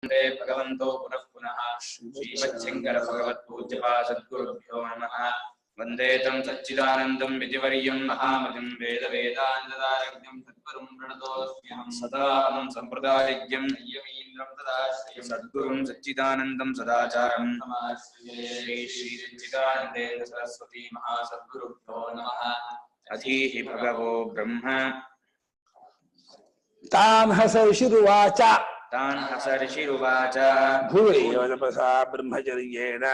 भगवन्तो पुनः पुनः श्रीमच्छङ्कर भगवत्पूज्यपाद सद्गुरुभ्यो नमः। वन्दे तं सच्चिदानन्दं विधिवर्यं महामतिं वेदवेदान्तदारज्ञं सद्गुरुं प्रणतोऽस्म्यहं सदा अहं सम्प्रदायज्ञं संयमीन्द्रं तदाश्रयं सद्गुरुं सच्चिदानन्दं सदाचारं श्री श्री सच्चिदानन्देन्द्र सरस्वती महासद्गुरुभ्यो नमः। अधीहि भगवो ब्रह्म तान् हसर्षिरुवाच तान् हसर्षिरुवाच भूयैव तपसा ब्रह्मचर्येण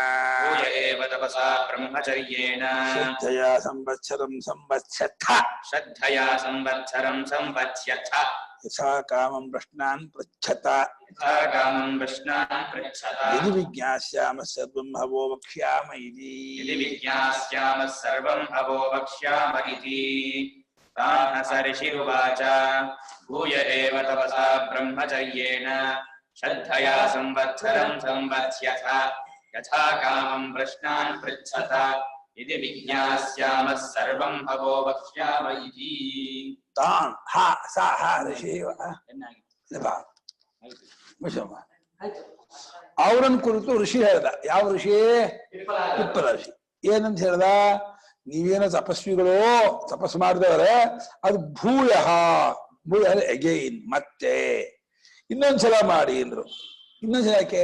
भूय एव तपसा ब्रह्मचर्येण श्रद्धया संवत्सरं संवत्स्यथ श्रद्धया संवत्सरं संवत्स्यथ यथा कामं प्रश्नान् पृच्छत यथा कामं प्रश्नान् पृच्छत यदि विज्ञास्यामः सर्वं हवो वक्ष्याम इति यदि विज्ञास्यामः सर्वं हवो वक्ष्याम इति। तान् हसर्षिरुवाच भूय एव तपसा ब्रह्मचर्येण श्रद्धया संवत्सरं संवत्स्यथ यथा कामं प्रश्नान् पृच्छत यदि विज्ञास्यामः सर्वं हवो वक्ष्याम इति। तान् हा सा हा ಋಷಿವ ಅವರನ್ನು ಕುರಿತು ಋಷಿ ಹೇಳ್ದ. ಯಾವ ಋಷಿ? ಪಿಪ್ಪಲ ಋಷಿ. ಏನಂತ ಹೇಳ್ದ? ನೀವೇನೋ ತಪಸ್ವಿಗಳು ತಪಸ್ಸು ಮಾಡಿದವ್ರೆ, ಅದು ಭೂಯ ಭೂಯ ಅಗೈನ್ ಮತ್ತೆ ಇನ್ನೊಂದ್ಸಲ ಮಾಡಿ ಅಂದ್ರು. ಇನ್ನೊಂದ್ಸಲ ಯಾಕೆ?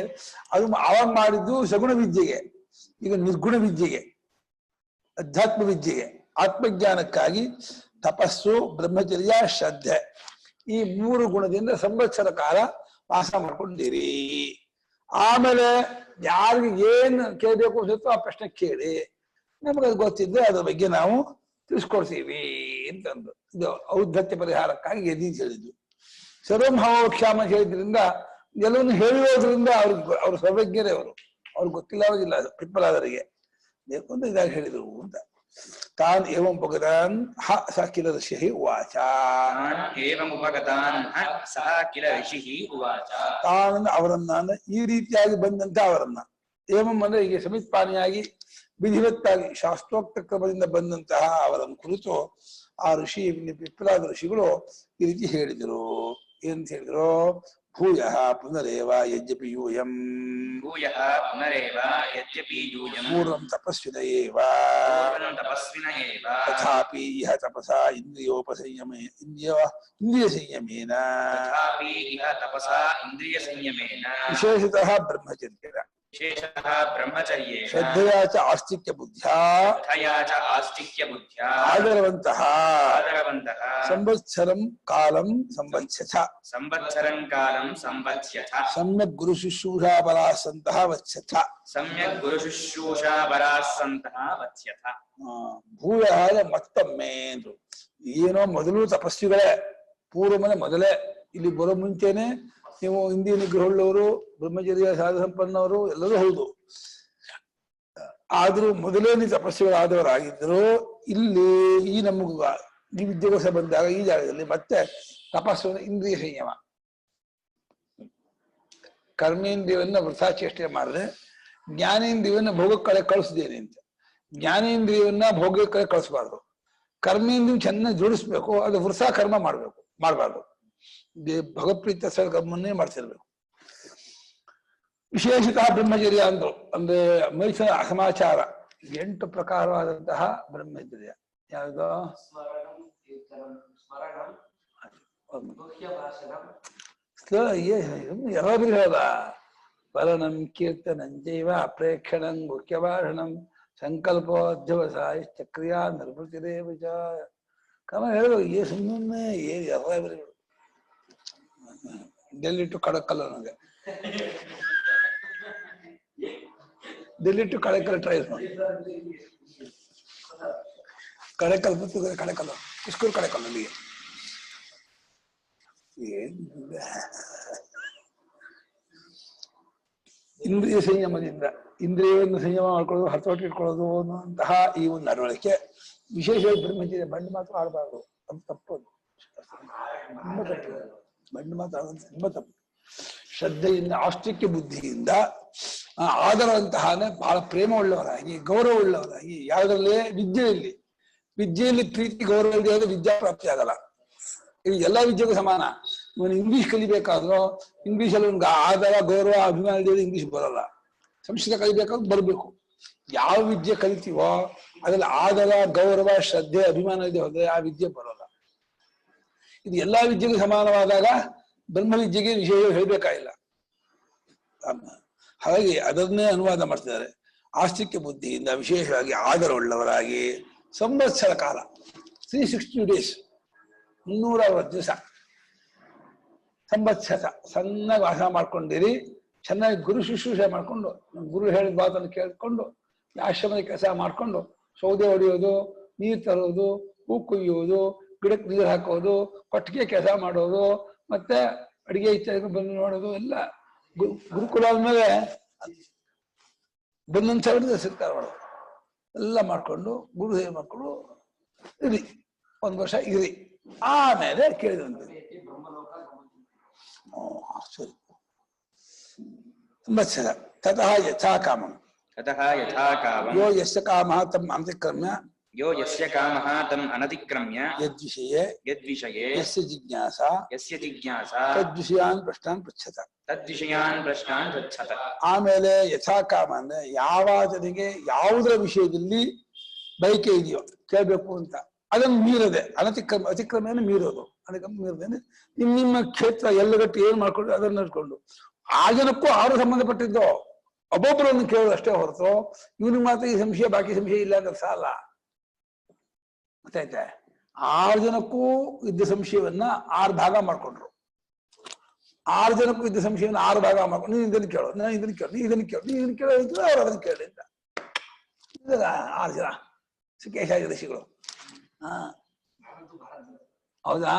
ಅದು ಅವಾಗ ಮಾಡಿದ್ದು ಸಗುಣ ವಿದ್ಯೆಗೆ, ಈಗ ನಿರ್ಗುಣ ವಿದ್ಯೆಗೆ, ಅಧ್ಯಾತ್ಮ ವಿದ್ಯೆಗೆ, ಆತ್ಮಜ್ಞಾನಕ್ಕಾಗಿ ತಪಸ್ಸು, ಬ್ರಹ್ಮಚರ್ಯ, ಶ್ರದ್ಧೆ, ಈ ಮೂರು ಗುಣದಿಂದ ಸಂವತ್ಸರ ಕಾಲ ವಾಸ ಮಾಡ್ಕೊಂಡಿರಿ. ಆಮೇಲೆ ಯಾರಿಗೆ ಏನ್ ಕೇಳಬೇಕು ಅನ್ಸುತ್ತೋ ಆ ಪ್ರಶ್ನೆ ಕೇಳಿ, ನಮಗದು ಗೊತ್ತಿದ್ರೆ ಅದ್ರ ಬಗ್ಗೆ ನಾವು ತಿಳಿಸ್ಕೊಡ್ತೀವಿ ಅಂತಂದು. ಇದು ಔದ್ಧತ್ಯ ಪರಿಹಾರಕ್ಕಾಗಿ ಎದಿ ಹೇಳಿದ್ದು. ಸರ್ವಭಾವಕ್ಷಾಮ ಹೇಳಿದ್ರಿಂದ ಎಲ್ಲವನ್ನು ಹೇಳಿರೋದ್ರಿಂದ ಅವ್ರ ಸರ್ವಜ್ಞರೇ ಅವರು, ಅವ್ರಿಗೆ ಗೊತ್ತಿಲ್ಲವಾಗಿಲ್ಲ ಪಿಪ್ಪಲಾದರಿಗೆ ಬೇಕು ಅಂತ ಇದಾಗಿ ಹೇಳಿದ್ರು ಅಂತ. ತಾನ್ ಏವಂ ಉಪಗತಾನ್ ಹ ಸ ಕಿಲ ಋಷಿಃ ಉವಾಚ. ಏವಂ ಉಪಗತಾನ್ ಹ ಸಹ ಕಿಲ ಋಷಿಃ ಉವಾಚ. ತಾನ್ ಅವರನ್ನ ಈ ರೀತಿಯಾಗಿ ಬಂದಂತ ಅವರನ್ನ, ಏವಂ ಅಂದ್ರೆ ಈಗ ಸಮಿತ್ಪಾನಿಯಾಗಿ ವಿಧಿವತ್ತಾಗಿ ಶಾಸ್ತ್ರೋಕ್ತ ಕ್ರಮದಿಂದ ಬಂದಂತಹ ಅವರನ್ನು ಕುರಿತು ಆ ಋಷಿ ಪಿಪ್ಪಲಾದ ಋಷಿಗಳು ಈ ರೀತಿ ಹೇಳಿದರು. ಏನಂತ ಹೇಳಿದ್ರು? ಭೂಯ ಪುನರೇವ ಯಜ್ಞಪಿ ಯೂಯಂ ಭೂಯಃ ಪುನರೇವ ಯಜ್ಞಪಿ ಯೂಯಂ ಪೂರ್ವಂ ತಪಸ್ವಿನ ಏವ ಪೂರ್ವಂ ತಪಸ್ವಿನ ಏವ ತಥಾಪಿ ಇಹ ತಪಸಾ ಇಂದ್ರಿಯ ಸಂಯಮೇನ ತಥಾಪಿ ಇಹ ತಪಸಾ ಇಂದ್ರಿಯ ಸಂಯಮೇನ ವಿಶೇಷತಃ ಬ್ರಹ್ಮಚರ್ಯೇಣ ವಿಶೇಷತಃ ಬ್ರಹ್ಮಚರ್ಯೇಣ ಶ್ರದ್ಧೆಯಾ ಚ ಆಸ್ತಿಕ್ಯ ಬುದ್ಧ್ಯಾ ಶ್ರದ್ಧಯಾ ಚ ಆಸ್ತಿಕ್ಯ ಬುದ್ಧ್ಯಾ ಆದರವಂತಹ ಆದರವಂತಹ ಸಂವತ್ಸರಂ ಕಾಲಂ ಸಂವತ್ಸ್ಯಥ ಸಂವತ್ಸರಂ ಕಾಲಂ ಸಂವತ್ಸ್ಯಥ ಸಮ್ಯಕ್ ಗುರು ಶುಶ್ರೂಷಾಬಲಾಸಂತಹ ವತ್ಸ್ಯಥ ಸಮ್ಯಕ್ ಗುರು ಶುಶ್ರೂಷಾಬಲಾಸಂತಹ ವತ್ಸ್ಯಥ. ಭೂಯ ಮತ್ತೊಮ್ಮೆ ಅಂದ್ರು. ಏನೋ ಮೊದಲು ತಪಸ್ವಿಗಳೇ, ಪೂರ್ವಮನೆ ಮೊದಲೇ ಇಲ್ಲಿ ಬರೋ ಮುಂಚೆನೆ ನೀವು ಇಂದ್ರಿಯ ನಿಗ್ರಹವುಳ್ಳವರು, ಬ್ರಹ್ಮಚರ್ಯ ಸಾಧು ಸಂಪನ್ನವರು ಎಲ್ಲರೂ ಹೌದು. ಆದ್ರೂ ಮೊದಲೇ ನೀವು ತಪಸ್ಸುಗಳಾದವರಾಗಿದ್ದರು. ಇಲ್ಲಿ ಈ ನಮಗ ಈ ವಿದ್ಯಾಭ್ಯಾಸ ಬಂದಾಗ ಈ ಜಾಗದಲ್ಲಿ ಮತ್ತೆ ತಪಸ್ಸು ಇಂದ್ರಿಯ ಸಂಯಮ, ಕರ್ಮೇಂದ್ರಿಯವನ್ನ ವೃಥಾಚೇಷ್ಟೆ ಮಾಡಿದ್ರೆ ಜ್ಞಾನೇಂದ್ರಿಯವನ್ನ ಭೋಗಕ್ಕೆ ಕಳಿಸಿದ್ದೇನೆ ಅಂತ. ಜ್ಞಾನೇಂದ್ರಿಯವನ್ನ ಭೋಗಕ್ಕೆ ಕಳಿಸ್ಬಾರ್ದು. ಕರ್ಮೇಂದ್ರಿಯ ಚೆನ್ನಾಗಿ ಜೋಡಿಸ್ಬೇಕು, ಅದು ವೃಥಾ ಕರ್ಮ ಮಾಡಬಾರ್ದು. ಭಗವತ್ಪ್ರೀತ ಕರ್ಮನ್ನೇ ಮಾಡ್ತಿರ್ಬೇಕು. ವಿಶೇಷತಃ ಬ್ರಹ್ಮಚರ್ಯ ಅಂದ್ರು ಅಂದ್ರೆ ಮನುಷ್ಯನ ಸಮಾಚಾರ 8 ಪ್ರಕಾರವಾದಂತಹ ಬ್ರಹ್ಮಚರ್ಯ. ಯಾವುದು? ಯಾರಾದ್ರೂ ಹೇಳದ ಸ್ಮರಣಂ ಕೀರ್ತನಂಚೈವ ಪ್ರೇಕ್ಷಣಂ ಗುಹ್ಯಭಾಷಣಂ ಸಂಕಲ್ಪೋಧ್ಯವಸಾಯ ಚಕ್ರಿಯಾ ನಿರ್ವೃತಿರೇವ ಚ. ಕಮ ಹೇಳಬೇಕು. ಸುಮ್ಮನೆ ಯಾರಾದ್ರೂ ಡೆಲ್ಲಿ ಟು ಕಡಕಲ್ಲ, ನನಗೆ ಡೆಲ್ಲಿ ಟು ಕಡಕಲ್ ಟ್ರೈ ಮಾಡಿ. ಕಡಕಲ್ ಮತ್ತು ಕಡಕಲ್ಲ, ಇಸ್ಕೂಲ್ ಕಡಕಲ್ಲ ಅಲ್ಲಿಗೆ. ಇಂದ್ರಿಯ ಸಂಯಮದಿಂದ ಇಂದ್ರಿಯವನ್ನು ಸಂಯಮ ಮಾಡ್ಕೊಳ್ಳೋದು, ಹತೋಟಿ ಇಟ್ಕೊಳ್ಳೋದು ಅನ್ನುವಂತಹ ಈ ಒಂದು ನಡವಳಿಕೆ ವಿಶೇಷವಾಗಿ ಬ್ರಹ್ಮಚರ್ಯ. ಬಂಡು ಮಾತ್ರ ಆಡಬಾರ್ದು, ಅದು ತಪ್ಪದು, ತುಂಬ ತಪ್ಪು. ಬಂಡು ಮಾತಾಡೋದು ತುಂಬ ತಪ್ಪು. ಶ್ರದ್ಧೆಯಿಂದ, ಆಸ್ತಿಕ್ಯ ಬುದ್ಧಿಯಿಂದ ಆದರಂತಹನೇ ಬಹಳ ಪ್ರೇಮ ಉಳ್ಳವರಾಗಿ, ಗೌರವ ಉಳ್ಳವರಾಗಿ, ಯಾವುದರಲ್ಲೇ ವಿದ್ಯೆಯಲ್ಲಿ ಪ್ರೀತಿ ಗೌರವ ಇಲ್ಲದೆ ವಿದ್ಯಾ ಪ್ರಾಪ್ತಿ ಆಗಲ್ಲ. ಇದು ಎಲ್ಲಾ ವಿದ್ಯೆಗೂ ಸಮಾನ. ಇವನು ಇಂಗ್ಲಿಷ್ ಕಲಿಬೇಕಾದ್ರೂ ಇಂಗ್ಲಿಷಲ್ಲಿ ಅವ್ನಿಗೆ ಆಧಾರ ಗೌರವ ಅಭಿಮಾನ ಇಲ್ಲದೆ ಇಂಗ್ಲಿಷ್ ಬರಲ್ಲ. ಸಂಸ್ಕೃತ ಕಲಿಬೇಕಾದ್ರೂ ಬರಬೇಕು. ಯಾವ ವಿದ್ಯೆ ಕಲಿತೀವೋ ಅದ್ರಲ್ಲಿ ಆಧಾರ ಗೌರವ ಶ್ರದ್ಧೆ ಅಭಿಮಾನ ಇದೆ ಹೋದ್ರೆ ಆ ವಿದ್ಯೆ ಬರೋಲ್ಲ. ಇದು ಎಲ್ಲಾ ವಿದ್ಯೆಗೂ ಸಮಾನವಾದಾಗ ಬ್ರಹ್ಮ ವಿದ್ಯೆಗೆ ವಿಷಯ ಹೇಳ್ಬೇಕಾಗಿಲ್ಲ. ಹಾಗಾಗಿ ಅದನ್ನೇ ಅನುವಾದ ಮಾಡ್ತಿದ್ದಾರೆ. ಆಸ್ತಿಕ್ಯ ಬುದ್ಧಿಯಿಂದ ವಿಶೇಷವಾಗಿ ಆಧಾರವುಳ್ಳವರಾಗಿ ಸಂವತ್ಸರ ಕಾಲ 360 days 360 ದಿವಸ ಸಂವತ್ಸರ ಸಣ್ಣಗೆ ವಾಸ ಮಾಡ್ಕೊಂಡಿರಿ. ಚೆನ್ನಾಗಿ ಗುರು ಶುಶ್ರೂಷೆ ಮಾಡ್ಕೊಂಡು ಗುರು ಹೇಳಿದ ಮಾತನ್ನು ಕೇಳ್ಕೊಂಡು ಆಶ್ರಮದ ಕೆಲಸ ಮಾಡ್ಕೊಂಡು ಸೌದೆ ಹೊಡೆಯೋದು, ನೀರು ತರೋದು, ಹೂ ಕುಯ್ಯೋದು, ಗಿಡಕ್ಕೆ ನೀರು ಹಾಕೋದು, ಕೊಟ್ಟಿಗೆ ಕೆಲಸ ಮಾಡೋದು, ಮತ್ತೆ ಅಡಿಗೆ ಇತ್ಯಾದಿ ಬಂದು ನೋಡೋದು ಎಲ್ಲ ಗುರುಕುಲ ಆದ್ಮೇಲೆ ಬಂದಂತ ಸಿಗ್ತಾರೆ ಮಾಡೋದು ಎಲ್ಲ ಮಾಡ್ಕೊಂಡು ಗುರು ಸೇವೆ ಮಾಡ್ಕೊಂಡು ಇರಿ 1 ವರ್ಷ ಇರಿ. ಆಮೇಲೆ ಕೇಳಿದಂತೆ ಸರಿ ಸಂವತ್ಸರ ತತಃ ಯಥಾ ಕಾಮಂ ಯೋ ಯಸ್ಯ ಕಾಮಃ ತಮ್ ಅತಿಕ್ರಮ್ಯ ತಂ ಅನತಿಕ್ರಮ್ಯ ಯದ್ವಿಷಯೇ ಯಸ್ಯ ಜಿಜ್ಞಾಸಾ ತದ್ವಿಷಯಾನ್ ಪ್ರಶ್ನಾನ್ ಪೃಚ್ಛತ. ಆಮೇಲೆ ಯಥಾ ಕಾಮ ಅಂದ್ರೆ ಯಾವಾತನಿಗೆ ಯಾವುದರ ವಿಷಯದಲ್ಲಿ ಬಯಕೆ ಇದೆಯೋ ಕೇಳ್ಬೇಕು ಅಂತ ಅದನ್ನು ಮೀರದೆ ಅತಿಕ್ರಮೇನ ಮೀರೋದು. ಅದಕ್ಕೆ ಮೀರದೇನೆ ನಿಮ್ಮ ಕ್ಷೇತ್ರ ಎಲ್ಲಗಟ್ಟು ಏನ್ ಮಾಡ್ಕೊಂಡು ಅದನ್ನ ನಡ್ಕೊಂಡು ಆ ಜನಕ್ಕೂ ಅವರು ಸಂಬಂಧಪಟ್ಟಿದ್ದು ಒಬ್ಬೊಬ್ಬರನ್ನು ಕೇಳೋದು ಅಷ್ಟೇ ಹೊರತು ಇವನಿಗೆ ಮಾತ್ರ ಈ ಸಂಶಯ ಬಾಕಿ ಸಂಶಯ ಇಲ್ಲ ಅಂದ್ರೆ ಸಾಲ. ಗೊತ್ತಾಯ್ತೆ? 6 ಜನಕ್ಕೂ ಇದ್ದ ಸಂಶಯವನ್ನ 6 ಭಾಗ ಮಾಡ್ಕೊಂಡ್ರು. 6 ಜನಕ್ಕೂ ಇದ್ದ ಸಂಶಯವನ್ನ 6 ಭಾಗ ಮಾಡ್ಕೊಂಡು ನೀನು ಇದನ್ನು ಕೇಳೋ, ನಾನು ಇದನ್ನು ಕೇಳೋ, ನೀ ಇದನ್ನು ಕೇಳೋ, ನೀ ಇದನ್ನು ಕೇಳೋ ಅವ್ರು ಅದನ್ನು ಕೇಳಿ ಅಂತ 6 ಜನ ಸುಖೇಶಾದಿ ಋಷಿಗಳು. ಹೌದಾ?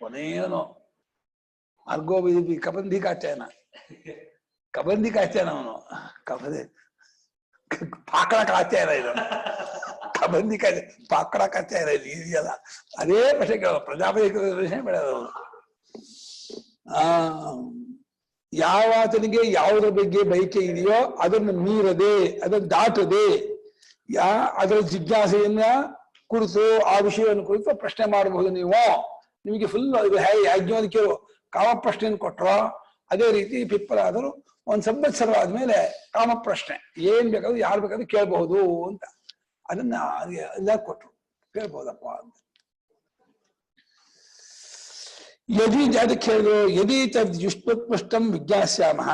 ಕೊನೆಯೇನು ಅರ್ಗೋಬಿ ಕಬಂದಿ ಕಾಚಾಯನ ಅವನು ಪಾಕಳ ಕಾಚಾಯನ ಇದು ಕಬಂದಿ ಕಾಚ ಪಾಕಳ ಕಾಚಾಯನ ಇದು ಇದೆಯಲ್ಲ ಅದೇ ಭಾಷೆ ಕೇಳೋ ಪ್ರಜಾಪತಿ ಬೆಳೆದವರು. ಯಾವಾತನಿಗೆ ಯಾವುದ್ರ ಬಗ್ಗೆ ಬಯಕೆ ಇದೆಯೋ ಅದನ್ನು ಮೀರದೆ ಅದನ್ನು ದಾಟದೆ ಅದರ ಜಿಜ್ಞಾಸೆಯನ್ನ ಕುರಿತು ಆ ವಿಷಯವನ್ನು ಕುರಿತು ಪ್ರಶ್ನೆ ಮಾಡಬಹುದು. ನಿಮಗೆ ಫುಲ್ ಯಾಜ್ಞವಲ್ಕ್ಯರು ಕಾಮ ಪ್ರಶ್ನೆಯನ್ನು ಕೊಟ್ಟರೋ ಅದೇ ರೀತಿ ಪಿಪ್ಪಲಾದರು 1 ಸಂವತ್ಸರ ಆದ್ಮೇಲೆ ಕಾಮ ಪ್ರಶ್ನೆ ಏನ್ ಬೇಕಾದ್ರೂ ಯಾರು ಬೇಕಾದ್ರೂ ಕೇಳಬಹುದು ಅಂತ ಅದನ್ನ ಎಲ್ಲ ಕೊಟ್ರು. ಕೇಳ್ಬಹುದಪ್ಪ ಅಂತ. ಯದಿ ಅದಕ್ಕೆ ಹೇಳಿದ್ರು ಯದಿ ತದ್ ಯುಷ್ಮತ್ಪೃಷ್ಟಂ ವಿಜ್ಞಾಸ್ಯಾಮಃ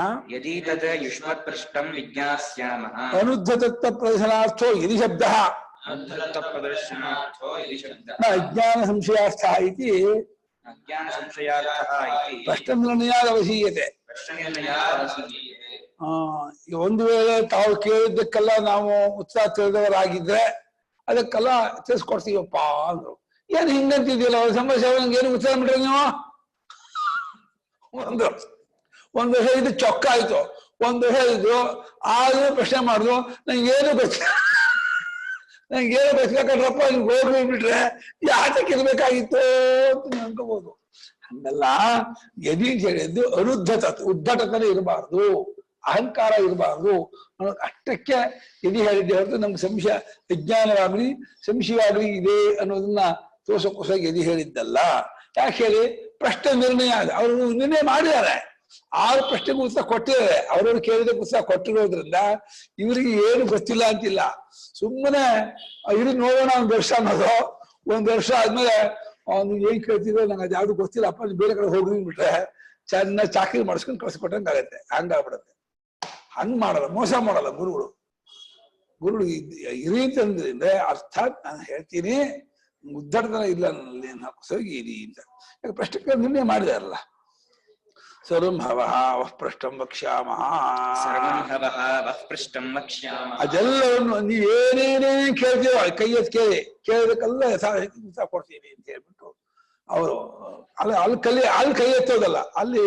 ಅನುದ್ಧತತ್ವ ಪ್ರದರ್ಶನಾರ್ಥೋ ಯದಿ ಶಬ್ದಃ ಅಜ್ಞಾನ ಸಂಶಯಾರ್ಥ ಇತಿ ಪ್ರಶ್ನನಿರ್ಣಯಾದ ಅವಶ್ಯಕತೆ. ಒಂದು ವೇಳೆ ತಾವು ಕೇಳಿದ್ದಕ್ಕೆಲ್ಲ ನಾವು ಉತ್ಸಾಹ ತಿಳಿದವರಾಗಿದ್ರೆ ಅದಕ್ಕೆಲ್ಲ ತಿಳಿಸ್ಕೊಡ್ತೀವಪ್ಪ ಅಂದ್ರು. ಏನು ಹಿಂಗಂತಿದ್ಯಲ್ಲ ಅವ್ರ ಸಮಸ್ಯೆ ನಂಗೆ ಏನು ಉತ್ಸಾಹ ಬಿಟ್ರೆ ನೀವು ಒಂದು ವರ್ಷ ಇದು ಚೊಕ್ಕ ಆಯ್ತು, 1 ವರ್ಷ ಇದ್ದು ಆದ್ರೂ ಪ್ರಶ್ನೆ ಮಾಡಿದ್ರು ನಂಗೇನು ಗೊತ್ತಿಲ್ಲ ಕಣ್ರಪ್ಪ ನಿಮ್ಗೆ ಹೋಗ್ಬಿಟ್ರೆ ಯಾತಕ್ಕೆ ಇರ್ಬೇಕಾಗಿತ್ತು ಅಂತ ಅನ್ಕೋಬಹುದು. ಹಂಗಲ್ಲ. ಯದಿ ಅಂತ ಹೇಳಿದ್ದು ಉದ್ಧಟತನ ಇರಬಾರ್ದು, ಅಹಂಕಾರ ಇರಬಾರ್ದು ಅನ್ನೋದು ಅಷ್ಟಕ್ಕೆ ಯದಿ ಹೇಳಿದ್ದೆ ಹೊರತು ನಮ್ಗೆ ಸಂಶಯ ವಿಜ್ಞಾನವಾಗ್ಲಿ ಸಂಶಯವಾಗ್ಲಿ ಇದೆ ಅನ್ನೋದನ್ನ ತೋರ್ಸೋಕ್ಕೋಸ್ಕರ ಯದಿ ಹೇಳಿದ್ದಲ್ಲ. ಯಾಕೆ ಹೇಳಿ ಪ್ರಶ್ನೆ ನಿರ್ಣಯ ಅವರು ನಿರ್ಣಯ ಮಾಡಿದ್ದಾರೆ. 6 ಪ್ರಶ್ನೆಗೂ ಉತ್ತರ ಕೊಟ್ಟಿದ್ದಾರೆ. ಅವ್ರವ್ರು ಕೇಳಿದ ಉತ್ತರ ಕೊಟ್ಟಿರೋದ್ರಿಂದ ಇವರಿಗೆ ಏನು ಗೊತ್ತಿಲ್ಲ ಅಂತಿಲ್ಲ. ಸುಮ್ಮನೆ ಇವ್ರಿಗೆ ನೋಡೋಣ 1 ವರ್ಷ ಅನ್ನೋದು. 1 ವರ್ಷ ಆದ್ಮೇಲೆ ಅವ್ನು ಏನ್ ಕೇಳ್ತಿದ್ರು ನಂಗೆ ಅದು ಯಾವ್ದು ಗೊತ್ತಿಲ್ಲಪ್ಪ, ಬೇರೆ ಕಡೆ ಹೋಗಿ ಬಿಟ್ರೆ ಚೆನ್ನಾಗಿ ಚಾಕರಿ ಮಾಡಿಸ್ಕೊಂಡು ಕಳ್ಸಿಕೊಟ್ಟಂಗಾಗತ್ತೆ. ಹಂಗಾಗ್ಬಿಡತ್ತೆ. ಹಂಗ್ ಮಾಡಲ್ಲ, ಮೋಸ ಮಾಡಲ್ಲ ಗುರುಗಳು. ಇರಿ ಅಂತಂದ್ರಿಂದ ಅರ್ಥಾತ್ ನಾನು ಹೇಳ್ತೀನಿ ಉದ್ದಟತನ ಇಲ್ಲ ನನ್ನಲ್ಲಿ ಸೋಗಿ ಇರಿ ಅಂತ. ಪ್ರಶ್ನೆ ನಿರ್ಣಯ ಮಾಡಿದಾರಲ್ಲ. ಸರ್ವಂ ಹವಃ ವಃ ಪೃಷ್ಟಂ ವಕ್ಷ್ಯಾಮಃ. ಅದೆಲ್ಲವನ್ನು ನೀವೇನೇನೇ ಕೇಳ್ತೀರೋ ಕೈ ಎತ್ತಿ ಕೇಳಬೇಕಲ್ಲ ಕೊಡ್ತೀನಿ ಅಂತ ಹೇಳ್ಬಿಟ್ಟು ಅವರು ಅಲ್ಲಿ ಕೈ ಎತ್ತೋದಲ್ಲ, ಅಲ್ಲಿ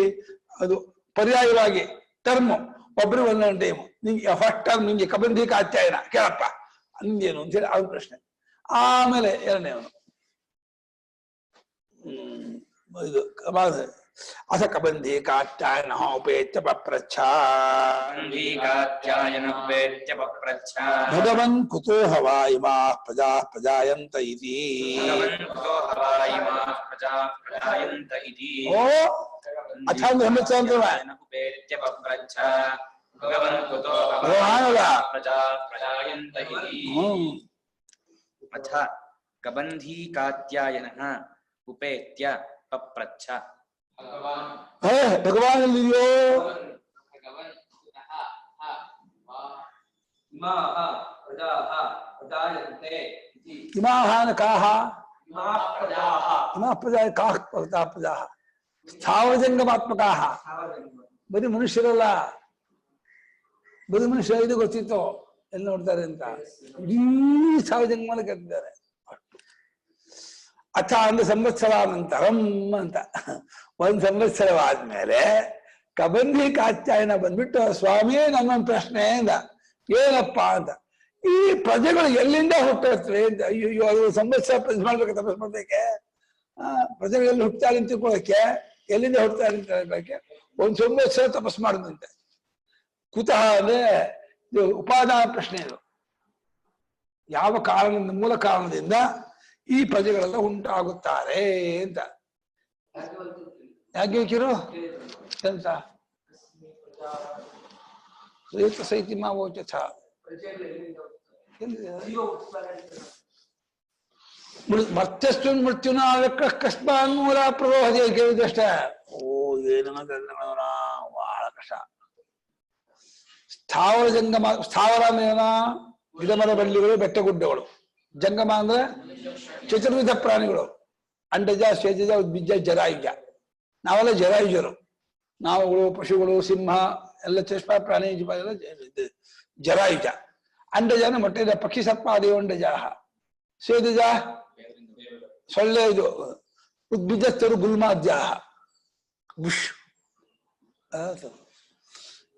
ಅದು ಪರ್ಯಾಯವಾಗಿ ಟರ್ಮ್ ಒಬ್ರಿಗೆ 1 ಟೈಮ್. ನಿಂಗೆ ಫಸ್ಟ್ ಟರ್ಮ್ ನಿಂಗೆ ಕಬಂಧಿ ಕಾತ್ಯಾಯನ ಕೇಳಪ್ಪ ನಿಂಗೇನು ಅಂತ ಹೇಳಿ ಅವ್ರ ಪ್ರಶ್ನೆ. ಆಮೇಲೆ 2ನೇವನು ಇದು ಅಥ ಕಬಂಧಿ ಕಾತ್ಯಾಯನ ಉಪೇತ್ಯ ಪಪ್ರಚ್ಛ ಕಾತ್ಯಾಯನೋಪೇತ್ಯ ಪಪ್ರಚ್ಛ ಭಗವನ್ ಕುತೋ ಹವಾ ಇಮಾ ಪ್ರಜಾ ಪ್ರಜಾಯಂತ ಇತಿ ಪ್ರಜಾಯಂತ ಇತಿ ಓ ಅಥ ಅಂದ್ರೆ ಉಪೇತ್ಯ ಪಪ್ರಚ್ಛ ಭಗವನ್ ಕುತೋ ಪ್ರಜಾಯಂತ ಇತಿ ಅಥ ಕಬಂಧಿ ಕಾತ್ಯಾಯನಃ ಉಪೇತ್ಯ ಪಪ್ರಚ್ಛ ಭಗವಾನ್ ಎಲ್ಲಿದೆಯೋ ಇಮಾಹಾನ ಕಾಹ ಇಮಾ ಪ್ರಜಾ ಕಾಹ ಪ್ರಜಾ ಸ್ಥಾವರಜಂಗಮಾತ್ಮಕಾಹ ಬರೀ ಮನುಷ್ಯರಲ್ಲ ಬರೀ ಮನುಷ್ಯ ಇದು ಗೊತ್ತಿತ್ತು ಎಲ್ಲಿ ನೋಡ್ತಾರೆ ಅಂತ ಇಡೀ ಸ್ಥಾವರಜಂಗಮನ ಕಟ್ಟಿದ್ದಾರೆ. ಅಥ ಒಂದು ಸಂವತ್ಸರಾನಂತರಂ ಅಂತ ಒಂದ್ ಸಂವತ್ಸರವಾದ್ಮೇಲೆ ಕಬಂಧಿ ಕಾತ್ಯಾಯನ ಬಂದ್ಬಿಟ್ಟು ಸ್ವಾಮಿ ನನ್ನೊಂದು ಪ್ರಶ್ನೆ ಅಂದ. ಏನಪ್ಪಾ ಅಂತ, ಈ ಪ್ರಜೆಗಳು ಎಲ್ಲಿಂದ ಹುಟ್ಟಿರ್ತವೆ ಅಂತ. ಅಯ್ಯೋ ಅದು ಸಂವತ್ಸರ ಮಾಡ್ಬೇಕು ತಪಸ್ ಮಾಡ್ಬೇಕೆ, ಪ್ರಜೆಗಳು ಎಲ್ಲಿ ಹುಟ್ಟುತ್ತಾರೆ ಅಂತ ತಿಳ್ಕೊಳ್ಳೋಕೆ, ಎಲ್ಲಿಂದ ಹುಟ್ಟುತ್ತಾರೆ ಅಂತ ಹೇಳ್ಬೇಕೆ ಒಂದ್ ಸಂವತ್ಸರ ತಪಸ್ ಮಾಡುದಂತೆ. ಕುತಃ ಅಂದ್ರೆ ಇದು ಉಪಾದಾನ ಪ್ರಶ್ನೆ. ಇದು ಯಾವ ಕಾರಣದಿಂದ, ಮೂಲ ಕಾರಣದಿಂದ ಈ ಪ್ರಜೆಗಳೆಲ್ಲ ಉಂಟಾಗುತ್ತಾರೆ ಅಂತ. ಯಾಕೆ ಬೇಕಿರು ಎಂತ ಸೈತಿ ಮಾವೋಚ ಮರ್ತ್ಯಸ್ತು ಮೃತ್ಯುನ ಕಸ್ಮಾನ್ ಮೂಲ ಪ್ರಭೋಹದೆ ಕೇಳಿದಷ್ಟೇ. ಓ ಏನು ಬಹಳ ಕಷ್ಟ. ಸ್ಥಾವರ ಜಂಗಮ, ಸ್ಥಾವರ ಮೇನ ಗಿಡಮರ ಬಳ್ಳಿಗಳು, ಬೆಟ್ಟಗುಡ್ಡಗಳು. ಜಂಗಮ ಅಂದ್ರೆ ಚತುರ್ವಿಧ ಪ್ರಾಣಿಗಳು, ಅಂಡಜ, ಶ್ವೇತಜ, ಉದ್ಬಿಜ, ಜರಾಯುಜ. ನಾವೆಲ್ಲ ಜರಾಯುಜರು, ನಾವುಗಳು, ಪಶುಗಳು, ಸಿಂಹ ಎಲ್ಲ ಚೇಷ್ಟ ಪ್ರಾಣಿ ಎಲ್ಲ ಜರಾಯುಜ. ಅಂಡಜನ ಮೊಟ್ಟೆದ ಪಕ್ಷಿ ಸರ್ಪಾದಿ ಅಂಡಜ. ಶ್ವೇತಜ ಸೊಳ್ಳೆ ಇದು. ಉದ್ಬಿಜಸ್ತರು ಗುಲ್ಮಾದ್ಯ ಬುಷ್.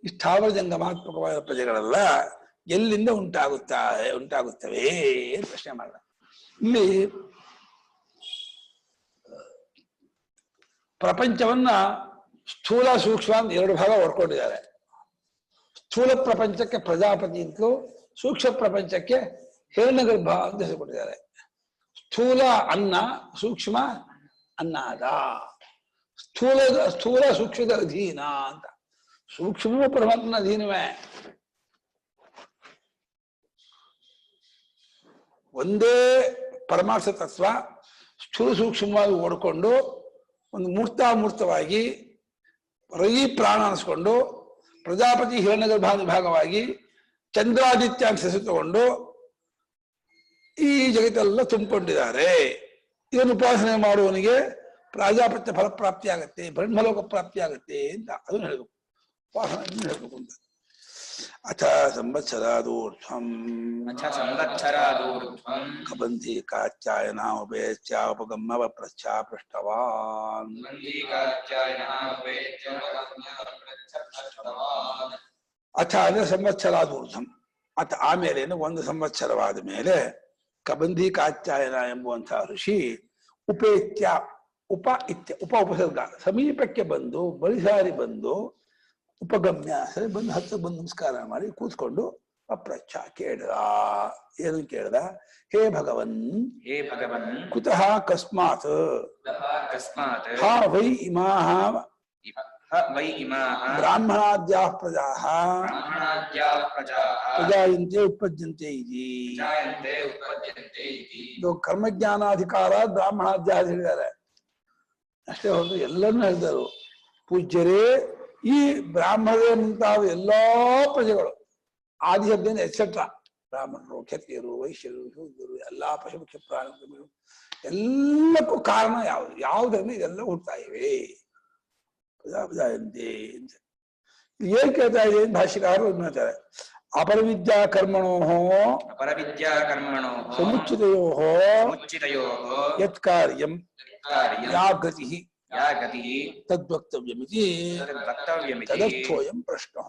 ಈ ಸ್ಥಾವರ ಜಂಗಮಾತ್ಮಕವಾದ ಪ್ರಜೆಗಳೆಲ್ಲ ಎಲ್ಲಿಂದ ಉಂಟಾಗುತ್ತವೆ ಅಂತ ಪ್ರಶ್ನೆ ಮಾಡ. ಇಲ್ಲಿ ಪ್ರಪಂಚವನ್ನ ಸ್ಥೂಲ ಸೂಕ್ಷ್ಮ ಅಂತ ಎರಡು ಭಾಗ ಹೊಡ್ಕೊಂಡಿದ್ದಾರೆ. ಸ್ಥೂಲ ಪ್ರಪಂಚಕ್ಕೆ ಪ್ರಜಾಪತಿ ಅಂತಲೂ, ಸೂಕ್ಷ್ಮ ಪ್ರಪಂಚಕ್ಕೆ ಹಿರಣ್ಯಗರ್ಭ ಅಂತ ಹೆಸರುಕೊಟ್ಟಿದ್ದಾರೆ. ಸ್ಥೂಲ ಅನ್ನ, ಸೂಕ್ಷ್ಮ ಅನ್ನಾದ. ಸ್ಥೂಲ ಸೂಕ್ಷ್ಮದ ಅಧೀನ ಅಂತ. ಸೂಕ್ಷ್ಮವೂ ಪರಮಾತ್ಮನ ಅಧೀನವೇ. ಒಂದೇ ಪರಮಾರ್ಥ ತತ್ವ ಸ್ಥೂಲ ಸೂಕ್ಷ್ಮವಾಗಿ ಓಡ್ಕೊಂಡು ಒಂದು ಮೂರ್ತವಾಗಿ ರೈ ಪ್ರಾಣ ಅನಿಸ್ಕೊಂಡು ಪ್ರಜಾಪತಿ ಹಿರಣ್ಯಗರ್ಭಾನುಭಾಗವಾಗಿ ಚಂದ್ರಾದಿತ್ಯ ಅಂತ ಹೆಸರು ತಗೊಂಡು ಈ ಜಗತ್ತೆಲ್ಲ ತುಂಬಿಕೊಂಡಿದ್ದಾರೆ. ಇದನ್ನು ಉಪಾಸನೆ ಮಾಡುವವನಿಗೆ ಪ್ರಾಜಾಪತ್ಯ ಫಲಪ್ರಾಪ್ತಿ ಆಗತ್ತೆ, ಬ್ರಹ್ಮಲೋಕ ಪ್ರಾಪ್ತಿ ಆಗತ್ತೆ ಅಂತ ಅದನ್ನು ಹೇಳಬೇಕು. ಉಪಾಸನೆ ಹೇಳಬೇಕು ಅಂತ. ಅಥ ಸಂವತ್ಸರಾದೂರ್ಧ್ವಂ ಕಬಂಧಿ ಕಾತ್ಯಾಯನ ಉಪೇತ್ಯೋಪಗಮ್ಯ ಪ್ರಚ್ಛಾ ಪೃಷ್ಟವಾನ್. ಅಥ ಅಂದ್ರೆ ಸಂವತ್ಸರಾದೂರ್ಧ್ವಂ. ಅಥ ಆಮೇಲೆ ಒಂದು ಸಂವತ್ಸರವಾದ ಮೇಲೆ ಕಬಂಧಿ ಕಾತ್ಯಾಯನ ಎಂಬುವಂತಹ ಋಷಿ ಉಪೇತ್ಯ, ಉಪಸರ್ಗ ಸಮೀಪಕ್ಕೆ ಬಂದು, ಬಳಿಸಾರಿ ಬಂದು, ಉಪಗಮ್ಯ ಸರಿ ಬಂದು ಹತ್ತು ಬಂದು ನಮಸ್ಕಾರ ಮಾಡಿ ಕೂತ್ಕೊಂಡು ಅಪ್ರಚ್ಛ ಕೇಳ್ದ. ಏನು ಕೇಳ್ದ? ಹೇ ಭಗವನ್, ಕುತಃ ಕಸ್ಮಾತ್ ಹಾ ವೈ ಇಮಾಃ ಬ್ರಾಹ್ಮಣಾದ್ಯಾಃ ಪ್ರಜಾಃ ಪ್ರಜಾಯಂತೆ ಉತ್ಪದ್ಯಂತೆ ಇತಿ. ಇದು ಕರ್ಮಜ್ಞಾನಾಧಿಕಾರ ಬ್ರಾಹ್ಮಣಾದ್ಯಾಃ ಹೇಳಿದ್ದಾರೆ ಅಷ್ಟೇ ಹೊರತು ಎಲ್ಲರನ್ನೂ ಹೇಳಿದರು. ಪೂಜ್ಯರೇ, ಈ ಬ್ರಾಹ್ಮಣರೇ ಮುಂತಾದ ಎಲ್ಲಾ ಪ್ರಜೆಗಳು, ಆದಿಶಬ್ದದಿಂದ ಎಕ್ಸೆಟ್ರಾ, ಬ್ರಾಹ್ಮಣರು, ಕ್ಷತ್ರಿಯರು, ವೈಶ್ಯರು, ಶೂದ್ರರು, ಎಲ್ಲಾ ಪಶುಪಕ್ಷ ಪ್ರಾಣಿಗಳು ಎಲ್ಲಕ್ಕೂ ಕಾರಣ ಯಾವುದು? ಯಾವುದರಿಂದ ಇದೆಲ್ಲ ಹುಡ್ತಾ ಇವೆ? ಪ್ರಜಾಪಜಾಯಂತೆ ಅಂತ ಏನ್ ಕೇಳ್ತಾ ಇದೆ ಭಾಷ್ಯಕಾರರು ಹೇಳ್ತಾರೆ. ಅಪರವಿದ್ಯಾ ಕರ್ಮಣೋ ಸಮುಚ್ಚಿತಯೋ ಯತ್ ಕಾರ್ಯಂ ಯಾ ಗತಿ ತದ್ವಕ್ತವ್ಯಮಿತಿ ತದರ್ಥೋಯಂ ಪ್ರಶ್ನಃ.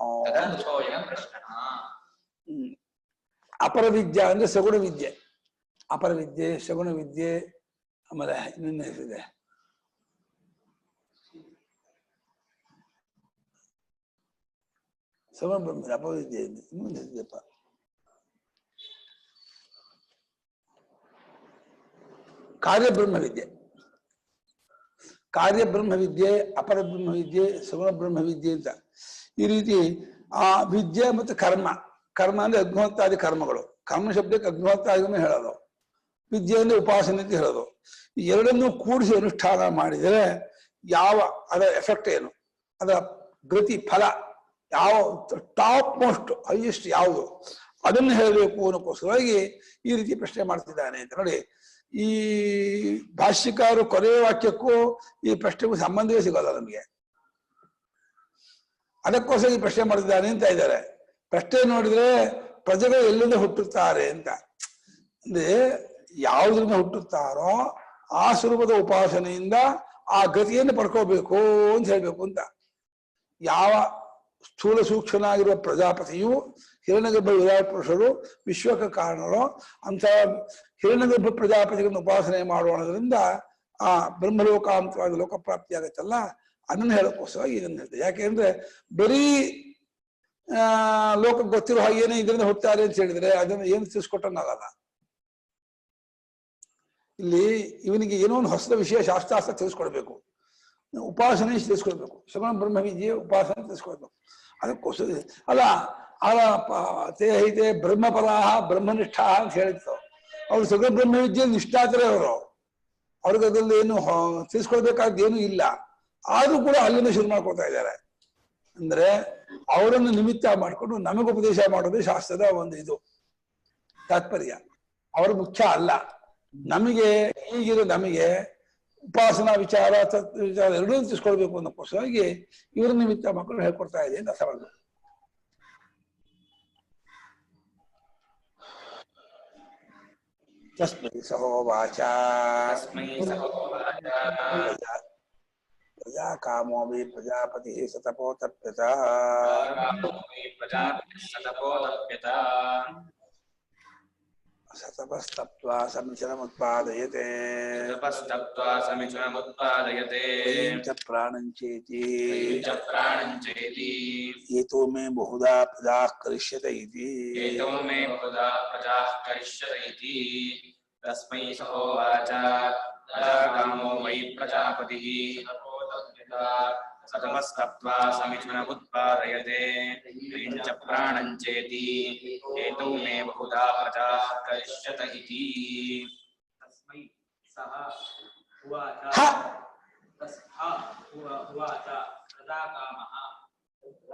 ಅಪರವಿದ್ಯಾ ಅಂದ್ರೆ ಸಗುಣ ವಿದ್ಯೆ, ಅಪರವಿದ್ಯೆ, ಸಗುಣ ವಿದ್ಯೆ, ಆಮೇಲೆ ಇನ್ನೊಂದು ಹೆಸರಿದೆ ಸಗುಣ ಬ್ರಹ್ಮ ಅಪವಿದ್ಯೆ ಮುಂದೆ ಇದೆಯಪ್ಪ. ಕಾರ್ಯಬ್ರಹ್ಮವಿದ್ಯೆ, ಕಾರ್ಯಬ್ರಹ್ಮವಿದ್ಯೆ, ಅಪರ ಬ್ರಹ್ಮವಿದ್ಯೆ, ಸಗುಣ ಬ್ರಹ್ಮವಿದ್ಯೆ ಅಂತ ಈ ರೀತಿ ಆ ವಿದ್ಯೆ ಮತ್ತು ಕರ್ಮ. ಕರ್ಮ ಅಂದ್ರೆ ಅಗ್ನಿಹೋತ್ರಾದಿ ಕರ್ಮಗಳು. ಕರ್ಮ ಶಬ್ದಕ್ಕೆ ಅಗ್ನಿಹೋತ್ರಾದಿಗಳನ್ನ ಹೇಳೋದು. ವಿದ್ಯೆ ಅಂದ್ರೆ ಉಪಾಸನೆ ಅಂತ ಹೇಳೋದು. ಈ ಎರಡನ್ನೂ ಕೂಡಿಸಿ ಅನುಷ್ಠಾನ ಮಾಡಿದರೆ ಯಾವ ಅದರ ಎಫೆಕ್ಟ್ ಏನು, ಅದರ ಗತಿ ಫಲ ಯಾವ ಟಾಪ್ ಮೋಸ್ಟ್ ಹೈಯೆಸ್ಟ್ ಯಾವುದು ಅದನ್ನು ಹೇಳಬೇಕು ಅನ್ನೋಕ್ಕೋಸ್ಕರವಾಗಿ ಈ ರೀತಿ ಪ್ರಶ್ನೆ ಮಾಡ್ತಿದ್ದಾನೆ ಅಂತ ನೋಡಿ. ಈ ಭಾಷ್ಯಕಾರರು ಕೊನೆಯ ವಾಕ್ಯಕ್ಕೂ ಈ ಪ್ರಶ್ನೆಗೂ ಸಂಬಂಧವೇ ಸಿಗೋಲ್ಲ ನಮಗೆ. ಅದಕ್ಕೋಸ್ಕರ ಈ ಪ್ರಶ್ನೆ ಮಾಡ್ತಿದ್ದಾನೆ ಅಂತ ಇದ್ದಾರೆ. ಪ್ರಶ್ನೆ ನೋಡಿದ್ರೆ ಪ್ರಜೆಗಳು ಎಲ್ಲಿಂದ ಹುಟ್ಟುತ್ತಾರೆ ಅಂತ, ಅಂದ್ರೆ ಯಾವುದರಿಂದ ಹುಟ್ಟುತ್ತಾರೋ ಆ ಸ್ವರೂಪದ ಉಪಾಸನೆಯಿಂದ ಆ ಗತಿಯನ್ನು ಪಡ್ಕೋಬೇಕು ಅಂತ ಹೇಳ್ಬೇಕು ಅಂತ. ಯಾವ ಸ್ಥೂಲ ಸೂಕ್ಷ್ಮನಾಗಿರುವ ಪ್ರಜಾಪತಿಯು ಹಿರಣ್ಯಗರ್ಭ ವಿರಾಟ್ ಪುರುಷರು ವಿಶ್ವಕ್ಕೆ ಕಾರಣರು ಅಂತ ಹಿರಣ್ಯಗರ್ಭ ಪ್ರಜಾಪತಿಗಳನ್ನು ಉಪಾಸನೆ ಮಾಡೋದ್ರಿಂದ ಆ ಬ್ರಹ್ಮಲೋಕಾಂತವಾಗಿ ಲೋಕಪ್ರಾಪ್ತಿ ಆಗತ್ತಲ್ಲ, ಅದನ್ನು ಹೇಳೋಕ್ಕೋಸ್ಕರ ಇದನ್ನು ಹೇಳ್ತೇವೆ. ಯಾಕೆಂದ್ರೆ ಬರೀ ಲೋಕಕ್ಕೆ ಗೊತ್ತಿರೋ ಹಾಗೇನೆ ಇದರಿಂದ ಹುಟ್ತಾರೆ ಅಂತ ಹೇಳಿದ್ರೆ ಅದನ್ನು ಏನು ತಿಳಿಸ್ಕೊಟ್ಟಂಗಾಗಲ್ಲ. ಇಲ್ಲಿ ಇವನಿಗೆ ಏನೋ ಒಂದು ಹೊಸ ವಿಷಯ ಶಾಸ್ತ್ರಾಸ್ತ್ರ ತಿಳಿಸ್ಕೊಡ್ಬೇಕು, ಉಪಾಸನೆ ತಿಳಿಸ್ಕೊಡ್ಬೇಕು, ಸಗುಣ ಬ್ರಹ್ಮವಿದ್ಯೆ ಉಪಾಸನೆ ತಿಳಿಸ್ಕೊಡ್ಬೇಕು. ಅದಕ್ಕೋಸ್ಕರ ಅಲ್ಲ ತೇಹೈತೆ ಬ್ರಹ್ಮಪರಾಹ ಬ್ರಹ್ಮನಿಷ್ಠಾ ಅಂತ ಹೇಳಿತ್ತು. ಅವ್ರು ಸಗುಣ ಬ್ರಹ್ಮವಿದ್ಯೆ ನಿಷ್ಠಾತರೇ ಅವರು, ಅವ್ರಿಗೆ ಅದ್ರಲ್ಲಿ ಏನು ತಿಳಿಸ್ಕೊಡ್ಬೇಕಾದ್ದು ಏನೂ ಇಲ್ಲ. ಆದ್ರೂ ಕೂಡ ಅಲ್ಲಿಂದ ಶುರು ಮಾಡ್ಕೊಳ್ತಾ ಇದ್ದಾರೆ. ಅಂದ್ರೆ ಅವರನ್ನು ನಿಮಿತ್ತ ಮಾಡಿಕೊಂಡು ನಮಗೆ ಉಪದೇಶ ಮಾಡೋದು ಶಾಸ್ತ್ರದ ಒಂದು ಇದು ತಾತ್ಪರ್ಯ. ಅವರ ಮುಖ್ಯ ಅಲ್ಲ. ನಮಗೆ ಈಗಿರೋ ನಮಗೆ ಉಪಾಸನಾ ವಿಚಾರ ವಿಚಾರ ಎರಡೂ ತಿಳಿಸ್ಕೊಳ್ಬೇಕು ಅನ್ನೋಕ್ಕೋಸ್ಕರವಾಗಿ ಇವರ ನಿಮಿತ್ತ ಮಕ್ಕಳು ಹೇಳ್ಕೊಡ್ತಾ ಇದೆ ಅಂತ ಅರ್ಥ. ತಸ್ಮೈ ಸಹೋವಾಚ ಪ್ರಜಾ ಕಾಮೋ ವೈ ಪ್ರಜಾಪತಿ ಸತಪೋತಪ್ಯತ ಸತಪಸ್ತಪ್ತ್ವಾ ಸಮಿಚನಮುತ್ಪಾದಯತೆ ಚ ಪ್ರಾಣಂಚೇತಿ ಏತೋ ಮೇ ಬಹುಧಾ ಪ್ರಜಾಃ ಕರಿಷ್ಯತೆ ಇತಿ. ತಸ್ಮೈ ಸಹೋವಾಚ ಪ್ರಜಾ ಕಾಮೋ ವೈ ಪ್ರಜಾಪತಿಃ ಸತಪಸ್ತಪ್ತ್ವಾ ಸಮಿಥುನಮುತ್ಪಾದಯತೆ ಚ ಪ್ರಾಣಂಚೇತಿ ಏತೋ ಮೇ ಬಹುಧಾ ಪ್ರಜಾಃ ಕರಿಷ್ಯತ ಇತಿ. ತಸ್ಮೈ ಸಹ ಉವಾಚ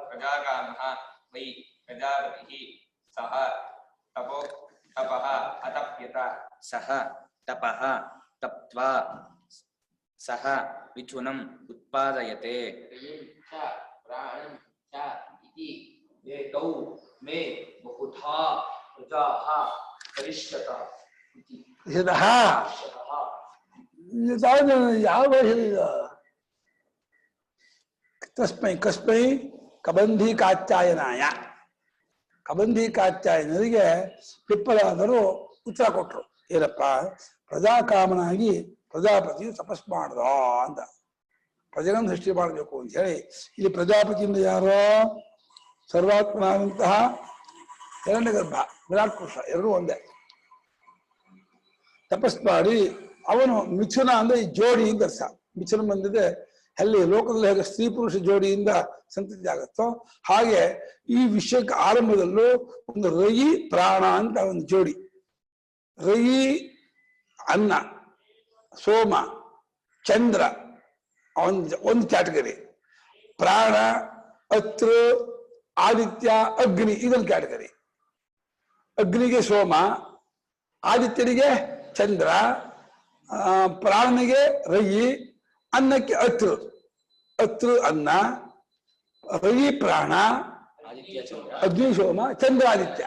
ಪ್ರಜಾಕಾಮಃ ವೈ ಪ್ರಜಾಪತಿಃ ಸಹ ತಪಃ ಅತಪ್ಯತ. ಸಹ ತಪಃ ತಪ್ತ್ವಾ ಸಹ ಮಿಥುನಂ ಉತ್ಪಾದಯತೆ ಪ್ರಾಣಂ ಚ ಇತಿ ಏತೌ ಮೇ ಬಹುಧಾ ಪ್ರಜಾಃ ಕರಿಷ್ಯತ ಇತಿ. ಯಾವ ಭಾಷೆಯಿದ? ತಸ್ಮೈ ಕಸ್ಮೈ ಕಬಂಧಿ ಕಾತ್ಯಾಯನಾಯ, ಕಬಂಧಿ ಕಾತ್ಯಾಯನರಿಗೆ ಪಿಪ್ಪಲಾದರು ಉತ್ತರ ಕೊಟ್ರು. ಏನಪ್ಪ, ಪ್ರಜಾಕಾಮನಾಗಿ ಪ್ರಜಾಪತಿಯು ತಪಸ್ ಮಾಡ್ದ ಅಂತ, ಪ್ರಜೆಗಳನ್ನು ಸೃಷ್ಟಿ ಮಾಡಬೇಕು ಅಂತ ಹೇಳಿ. ಇಲ್ಲಿ ಪ್ರಜಾಪತಿಯಿಂದ ಯಾರೋ ಸರ್ವಾತ್ಮನಾದಂತಹ ಹಿರಣ್ಯಗರ್ಭ ವಿರಾಟ್ ಪುರುಷ ಎರಡೂ ಒಂದೇ ತಪಸ್ ಮಾಡಿ ಅವನು ಮಿಥುನ ಅಂದ್ರೆ ಈ ಜೋಡಿ ಅಂತ ಅರ್ಥ. ಮಿಥುನ ಬಂದಿದೆ ಅಲ್ಲಿ ಲೋಕದಲ್ಲಿ ಹೇಗೆ ಸ್ತ್ರೀ ಪುರುಷ ಜೋಡಿಯಿಂದ ಸಂತತಿ ಆಗತ್ತೋ ಹಾಗೆ ಈ ವಿಷಯಕ್ಕೆ ಆರಂಭದಲ್ಲೂ ಒಂದು ರಯಿ ಪ್ರಾಣ ಅಂತ ಒಂದು ಜೋಡಿ. ರಯಿ ಅನ್ನ, ಸೋಮ, ಚಂದ್ರ ಒಂದು ಕ್ಯಾಟಗರಿ, ಪ್ರಾಣ, ಅತ್ರ, ಆದಿತ್ಯ, ಅಗ್ನಿ ಇದೊಂದು ಕ್ಯಾಟಗರಿ. ಅಗ್ನಿಗೆ ಸೋಮ, ಆದಿತ್ಯನಿಗೆ ಚಂದ್ರ, ಪ್ರಾಣನಿಗೆ ರಯಿ, ಅನ್ನಕ್ಕೆ ಅತ್ರ, ಅತ್ರ ಅನ್ನ, ರಯಿ ಪ್ರಾಣ, ಅಗ್ನಿ ಸೋಮ, ಚಂದ್ರ ಆದಿತ್ಯ.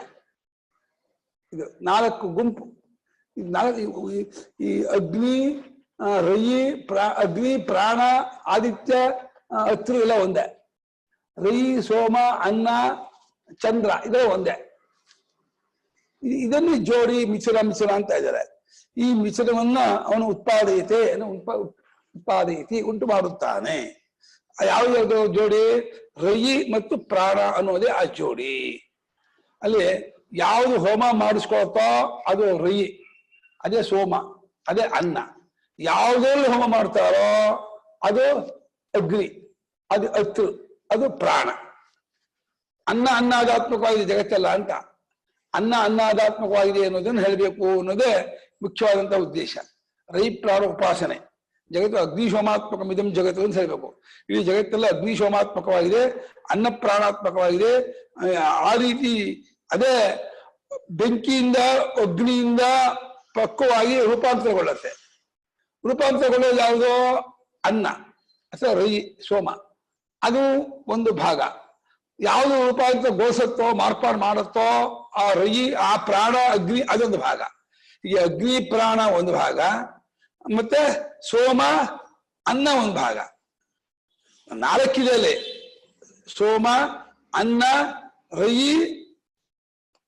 ಇದು 4 ಗುಂಪು. ಈ ಅಗ್ನಿ, ರಯಿ, ಅಗ್ನಿ, ಪ್ರಾಣ, ಆದಿತ್ಯ, ಅತ್ರ ಎಲ್ಲ ಒಂದೇ. ರಯಿ, ಸೋಮ, ಅನ್ನ, ಚಂದ್ರ ಇದೆಲ್ಲ ಒಂದೇ. ಇದನ್ನು ಜೋಡಿ ಮಿಥುನ ಅಂತ ಇದ್ದಾರೆ. ಈ ಮಿಥುನವನ್ನ ಅವನು ಉತ್ಪಾದಯತಿ ಉಂಟು ಮಾಡುತ್ತಾನೆ. ಯಾವ ಜೋಡಿ? ರಯಿ ಮತ್ತು ಪ್ರಾಣ ಅನ್ನೋದೇ ಆ ಜೋಡಿ. ಅಲ್ಲಿ ಯಾವುದು ಹೋಮ ಮಾಡಿಸ್ಕೊಳ್ತೋ ಅದು ರಯಿ, ಅದೇ ಸೋಮ, ಅದೇ ಅನ್ನ. ಯಾವುದ್ರಲ್ಲಿ ಹೋಮ ಮಾಡ್ತಾರೋ ಅದು ಅಗ್ನಿ, ಅದು ಅತ್ತು, ಅದು ಪ್ರಾಣ. ಅನ್ನಾದಾತ್ಮಕವಾಗಿದೆ ಜಗತ್ತೆಲ್ಲ ಅಂತ. ಅನ್ನಾದಾತ್ಮಕವಾಗಿದೆ ಅನ್ನೋದನ್ನು ಹೇಳಬೇಕು ಅನ್ನೋದೇ ಮುಖ್ಯವಾದಂತಹ ಉದ್ದೇಶ. ರೈ ಪ್ರಾಣ ಉಪಾಸನೆ. ಜಗತ್ತು ಅಗ್ನಿಶೋಮಾತ್ಮಕ ಮಿದಂ ಜಗತ್ತು ಅಂತ ಹೇಳಬೇಕು. ಈ ಜಗತ್ತೆಲ್ಲ ಅಗ್ನಿಶೋಮಾತ್ಮಕವಾಗಿದೆ, ಅನ್ನ ಪ್ರಾಣಾತ್ಮಕವಾಗಿದೆ. ಆ ರೀತಿ ಅದೇ ಬೆಂಕಿಯಿಂದ ಅಗ್ನಿಯಿಂದ ಪಕ್ವವಾಗಿ ರೂಪಾಂತರಗೊಳ್ಳುತ್ತೆ. ರೂಪಾಂತರಗೊಳ್ಳೋದು ಯಾವುದೋ ಅನ್ನ ಅಥವಾ ರೈ ಸೋಮ, ಅದು ಒಂದು ಭಾಗ. ಯಾವುದು ರೂಪಾಂತರಗೊಳಿಸುತ್ತೋ ಮಾರ್ಪಾಡು ಮಾಡುತ್ತೋ ಆ ರೈ, ಆ ಪ್ರಾಣ ಅಗ್ನಿ ಅದೊಂದು ಭಾಗ. ಈ ಅಗ್ನಿ ಪ್ರಾಣ ಒಂದು ಭಾಗ, ಮತ್ತೆ ಸೋಮ ಅನ್ನ ಒಂದು ಭಾಗ. 4 ಇದೆ. ಸೋಮ, ಅನ್ನ, ರೈ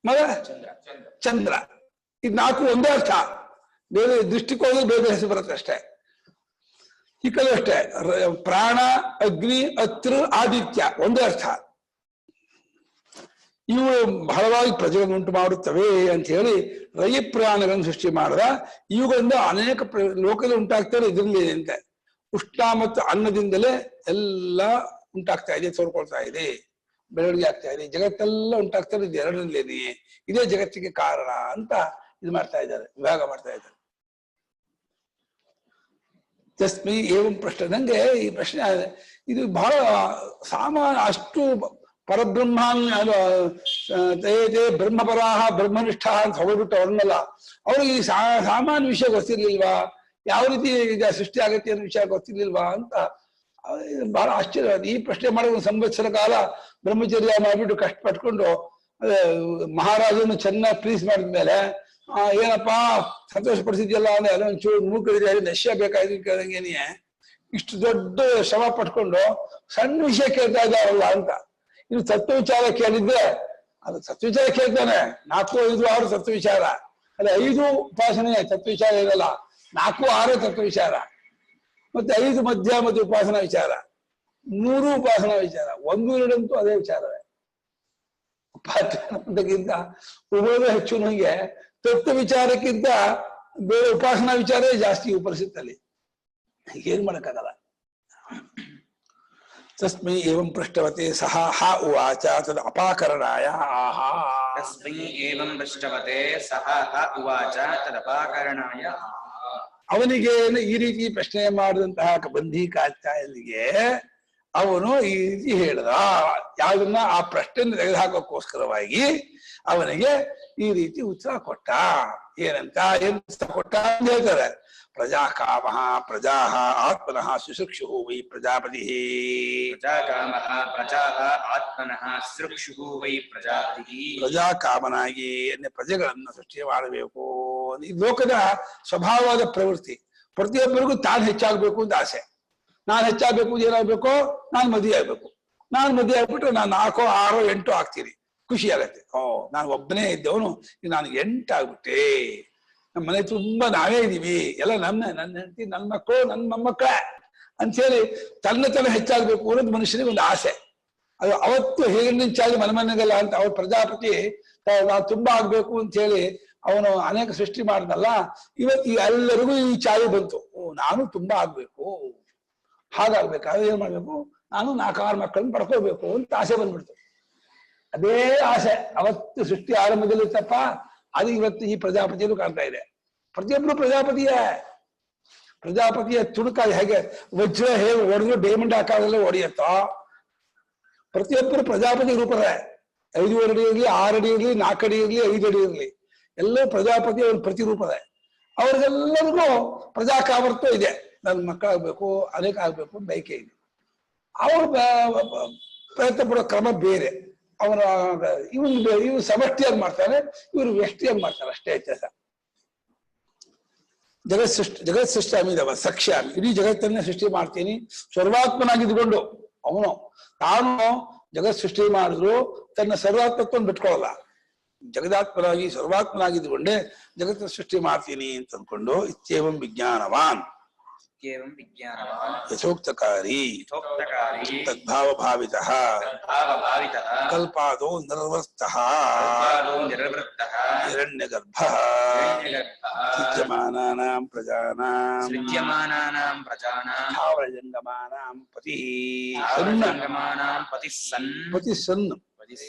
ಮತ್ತೆ ಚಂದ್ರ. ಇದು 4 ಒಂದೇ ಅರ್ಥ. ಬೇರೆ ದೃಷ್ಟಿಕೋನ ಬೇರೆ ಹೆಸರು ಬರುತ್ತೆ ಅಷ್ಟೇ. ಈ ಕಡೆ ಅಷ್ಟೇ. ಪ್ರಾಣ, ಅಗ್ನಿ, ಅತೃ, ಆದಿತ್ಯ ಒಂದೇ ಅರ್ಥ. ಇವು ಬಹಳವಾಗಿ ಪ್ರಜೆಗಳನ್ನು ಉಂಟು ಮಾಡುತ್ತವೆ ಅಂತ ಹೇಳಿ ರೈ ಪ್ರಾಣಗಳನ್ನು ಸೃಷ್ಟಿ ಮಾಡಿದ. ಇವುಗಳಿಂದ ಅನೇಕ ಲೋಕದಲ್ಲಿ ಉಂಟಾಗ್ತಾರೆ. ಇದರಲ್ಲಿ ಅಂತೆ ಉಷ್ಣ ಮತ್ತು ಅನ್ನದಿಂದಲೇ ಎಲ್ಲ ಉಂಟಾಗ್ತಾ ಇದೆ, ತೋರ್ಕೊಳ್ತಾ ಇದೆ, ಬೆಳವಣಿಗೆ ಆಗ್ತಾ ಇದೆ. ಜಗತ್ತೆಲ್ಲ ಉಂಟಾಗ್ತಾರೆ ಇದು ಎರಡರಲ್ಲೇನೆ. ಇದೇ ಜಗತ್ತಿಗೆ ಕಾರಣ ಅಂತ ಇದು ಮಾಡ್ತಾ ಇದ್ದಾರೆ, ವಿಭಾಗ ಮಾಡ್ತಾ ಇದ್ದಾರೆ. ತಸ್ಮೈ ಏವಂ ಪ್ರಶ್ನೆ. ನಂಗೆ ಈ ಪ್ರಶ್ನೆ ಇದು ಬಹಳ ಸಾಮಾನ್ಯ. ಅಷ್ಟು ಪರಬ್ರಹ್ಮಾನ್ ತೇ ಬ್ರಹ್ಮಪರಾಹ ಬ್ರಹ್ಮನಿಷ್ಠ ಅಂತ ಹೊಗಳ್ಬಿಟ್ಟು ಅವ್ರನ್ನೆಲ್ಲ ಅವ್ರಿಗೆ ಈ ಸಾಮಾನ್ಯ ವಿಷಯ ಗೊತ್ತಿರ್ಲಿಲ್ವಾ? ಯಾವ ರೀತಿ ಈಗ ಸೃಷ್ಟಿ ಆಗತ್ತೆ ಅನ್ನೋ ವಿಷಯ ಗೊತ್ತಿರ್ಲಿಲ್ವಾ ಅಂತ ಬಹಳ ಆಶ್ಚರ್ಯ. ಈ ಪ್ರಶ್ನೆ ಮಾಡೋ 1 ಸಂವತ್ಸರ ಕಾಲ ಬ್ರಹ್ಮಚರ್ಯ ಮಾಡ್ಬಿಟ್ಟು ಕಷ್ಟಪಟ್ಕೊಂಡು ಮಹಾರಾಜನು ಚೆನ್ನಾಗಿ ಪ್ಲೀಸ್ ಮಾಡಿದ್ಮೇಲೆ ಏನಪ್ಪಾ ಸಂತೋಷ ಪಡಿಸಿದ್ಯಲ್ಲ ಅಂದ್ರೆ ಅದೊಂಚೂರು ಮೂಕಳಿದ್ರೆ ನಶ್ಯ ಬೇಕಾಯ್ತು ಕೇಳಂಗೇನೆ ಇಷ್ಟು ದೊಡ್ಡ ಶ್ರಮ ಪಟ್ಕೊಂಡು ಸಣ್ಣ ವಿಷಯ ಕೇಳ್ತಾ ಇದ್ದಾರಲ್ಲ ಅಂತ. ಇನ್ನು ತತ್ವ ವಿಚಾರ ಕೇಳಿದ್ರೆ ಅದು ತತ್ವ ವಿಚಾರ ಕೇಳ್ತಾನೆ. 4, 5, 6 ತತ್ವ ವಿಚಾರ. ಅದೇ 5 ಉಪಾಸನೆ ತತ್ವ ವಿಚಾರ ಇರಲ್ಲ, 4, 6 ತತ್ವ ವಿಚಾರ, ಮತ್ತೆ 5 ಮಧ್ಯ ಮತ್ತು ಉಪಾಸನಾ ವಿಚಾರ, 3 ಉಪಾಸನಾ ವಿಚಾರ, 1, 2 ಅಂತೂ ಅದೇ ವಿಚಾರವೇ. ಉಪಾಸನಕ್ಕಿಂತ ಉಭಯದ ಹೆಚ್ಚು. ನನಗೆ ತತ್ವ ವಿಚಾರಕ್ಕಿಂತ ಬೇರೆ ಉಪಾಸನಾ ವಿಚಾರವೇ ಜಾಸ್ತಿ ಉಪನಿಷತ್ತಲ್ಲಿ. ಏನ್ ಮಾಡಕ್ಕಾಗಲ್ಲ. ತಸ್ಮೈ ಏವಂ ಪೃಷ್ಟವತೆ ಸಹ ಹ ಉವಾಚ ತದ್ ಅಪಾಕರಣಾಯ ಆಹಾ. ತಸ್ಮೈ ಏವಂ ಪೃಷ್ಟವತೆ ಸಹ ಹ ಉವಾಚ ತದ್ ಅಪಾಕರಣಾಯ. ಅವನಿಗೆ ಈ ರೀತಿ ಪ್ರಶ್ನೆ ಮಾಡಿದಂತಹ ಕಬಂಧಿ ಕಾಚಾಯನಿಗೆ ಅವನು ಈ ರೀತಿ ಹೇಳಿದ. ಯಾವ್ದನ್ನ ಆ ಪ್ರಶ್ನೆಯನ್ನು ತೆಗೆದುಹಾಕೋಕ್ಕೋಸ್ಕರವಾಗಿ ಅವನಿಗೆ ಈ ರೀತಿ ಉತ್ತರ ಕೊಟ್ಟ. ಏನಂತ ಏನ್ ಉತ್ತರ ಕೊಟ್ಟ ಅಂತ ಹೇಳ್ತಾರೆ. ಪ್ರಜಾ ಕಾಮಃ ಪ್ರಜಾ ಆತ್ಮನಃ ಸುಸೃಕ್ಷು ವೈ ಪ್ರಜಾಪತಿ. ಪ್ರಜಾ ಕಾಮಃ ಪ್ರಜಾ ಆತ್ಮನಃ ಸುಸೃಕ್ಷು ವೈ ಪ್ರಜಾಪತಿ. ಪ್ರಜಾ ಕಾಮನಾಗಿ ಪ್ರಜೆಗಳನ್ನು ಸೃಷ್ಟಿ ಮಾಡಬೇಕು. ಈ ಲೋಕದ ಸ್ವಭಾವವಾದ ಪ್ರವೃತ್ತಿ. ಪ್ರತಿಯೊಬ್ಬರಿಗೂ ತಾನು ಹೆಚ್ಚಾಗಬೇಕು ಅಂತ ಆಸೆ. ನಾನು ಹೆಚ್ಚಾಗಬೇಕು ಏನಾಗ್ಬೇಕು, ನಾನು ಮದುವೆ ಆಗ್ಬೇಕು. ನಾನು ಮದುವೆ ಆಗ್ಬಿಟ್ರೆ ನಾನು 4, 6, 8 ಆಗ್ತೀನಿ, ಖುಷಿ ಆಗತ್ತೆ. ನಾನು ಒಬ್ಬನೇ ಇದ್ದವನು ನಾನು 8 ಆಗ್ಬಿಟ್ಟೆ. ನಮ್ಮ ಮನೆ ತುಂಬಾ ನಾವೇ ಇದೀವಿ, ಎಲ್ಲ ನನ್ನ ಹೆಂಡತಿ, ನನ್ನ ಮಕ್ಕಳು, ನನ್ನ ಮೊಮ್ಮಕ್ಕಳ ಅಂತೇಳಿ ತನ್ನ ಹೆಚ್ಚಾಗ್ಬೇಕು ಅನ್ನೋದು ಮನುಷ್ಯನಿಗೆ ಒಂದು ಆಸೆ. ಅದು ಅವತ್ತು ಹೇಗಿಂಚಾಗಿ ಮನೆಗೆಲ್ಲ ಅಂತ ಅವ್ರ ಪ್ರಜಾಪತಿ ನಾವು ತುಂಬಾ ಆಗ್ಬೇಕು ಅಂತ ಹೇಳಿ ಅವನು ಅನೇಕ ಸೃಷ್ಟಿ ಮಾಡಿದ್ನಲ್ಲ. ಇವತ್ತು ಎಲ್ಲರಿಗೂ ಈ ಚಾಯಿ ಬಂತು, ನಾನು ತುಂಬಾ ಆಗ್ಬೇಕು, ಹಾಗಾಗ್ಬೇಕಾದ್ರೆ ಏನ್ ಮಾಡ್ಬೇಕು, ನಾನು 4, 6 ಮಕ್ಕಳನ್ನ ಪಡ್ಕೋಬೇಕು ಅಂತ ಆಸೆ ಬಂದ್ಬಿಡ್ತು. ಅದೇ ಆಸೆ ಅವತ್ತು ಸೃಷ್ಟಿ ಆರಂಭದಲ್ಲಿ ಇತ್ತಪ್ಪ, ಅದು ಇವತ್ತು ಈ ಪ್ರಜಾಪತಿಯಲ್ಲೂ ಕಾಣ್ತಾ ಇದೆ. ಪ್ರತಿಯೊಬ್ಬರು ಪ್ರಜಾಪತಿಯ ತುಣುಕ ಹೇಗೆ ವಜ್ರ ಹೇಗೆ ಹೊಡೆದ್ರು ಡೈಮಂಡ್ ಆಕಾರದಲ್ಲೇ ಹೊಡೆಯುತ್ತೋ, ಪ್ರತಿಯೊಬ್ಬರು ಪ್ರಜಾಪತಿ ರೂಪದ. 5 ಅಡಿ ಇರಲಿ, 6 ಅಡಿ ಇರಲಿ, 4 ಅಡಿ ಇರಲಿ, 5 ಅಡಿ ಇರಲಿ, ಎಲ್ಲರೂ ಪ್ರಜಾಪತಿ ಅವ್ರ ಪ್ರತಿರೂಪದ. ಅವ್ರಿಗೆಲ್ಲರಿಗೂ ಪ್ರಜಾಕಾಮರ್ತ್ವ ಇದೆ. ನನ್ನ ಮಕ್ಕಳಾಗ್ಬೇಕು, ಅನೇಕ ಆಗ್ಬೇಕು ಬಯಕೆ ಇದೆ. ಅವ್ರು ಪ್ರಯತ್ನ ಪಡೋ ಕ್ರಮ ಬೇರೆ. ಅವನ ಇವ್ರು ಸಮಷ್ಟಿಯಾಗಿ ಮಾಡ್ತಾರೆ, ಇವರು ವ್ಯಷ್ಟಿಯಾಗಿ ಮಾಡ್ತಾರೆ, ಅಷ್ಟೇ ವ್ಯತ್ಯಾಸ. ಜಗತ್ ಸೃಷ್ಟಿ ಅಮಿದವ ಸಕ್ಷ್ಯಾಮಿ, ಇಡೀ ಜಗತ್ತನ್ನೇ ಸೃಷ್ಟಿ ಮಾಡ್ತೀನಿ ಸರ್ವಾತ್ಮನಾಗಿದ್ದುಕೊಂಡು. ಅವನು ತಾನು ಜಗತ್ ಸೃಷ್ಟಿ ಮಾಡಿದ್ರು ತನ್ನ ಸರ್ವಾತ್ಮತ್ವವನ್ನು ಬಿಟ್ಕೊಳ್ಳಲ್ಲ. ಜಗದಾತ್ಮನಾಗಿ ಸರ್ವಾತ್ಮನಾಗಿದ್ದುಕೊಂಡೆ ಜಗತ್ತ ಸೃಷ್ಟಿ ಮಾಡ್ತೀನಿ ಅಂತ ಅಂದ್ಕೊಂಡು ಇತ್ಯೇವಂ ವಿಜ್ಞಾನವಾನ್ इत्येवं विज्ञानवान् यथोक्तकारी यथोक्तकारी तद्भावभावितः तद्भावभावितः कल्पादो निर्वृत्तः कल्पादो निर्वृत्तः हिरण्यगर्भः हिरण्यगर्भः सृज्यमानानां प्रजानां सृज्यमानानां प्रजानां स्थावरजङ्गमानां पतिः स्थावरजङ्गमानां पतिः सन्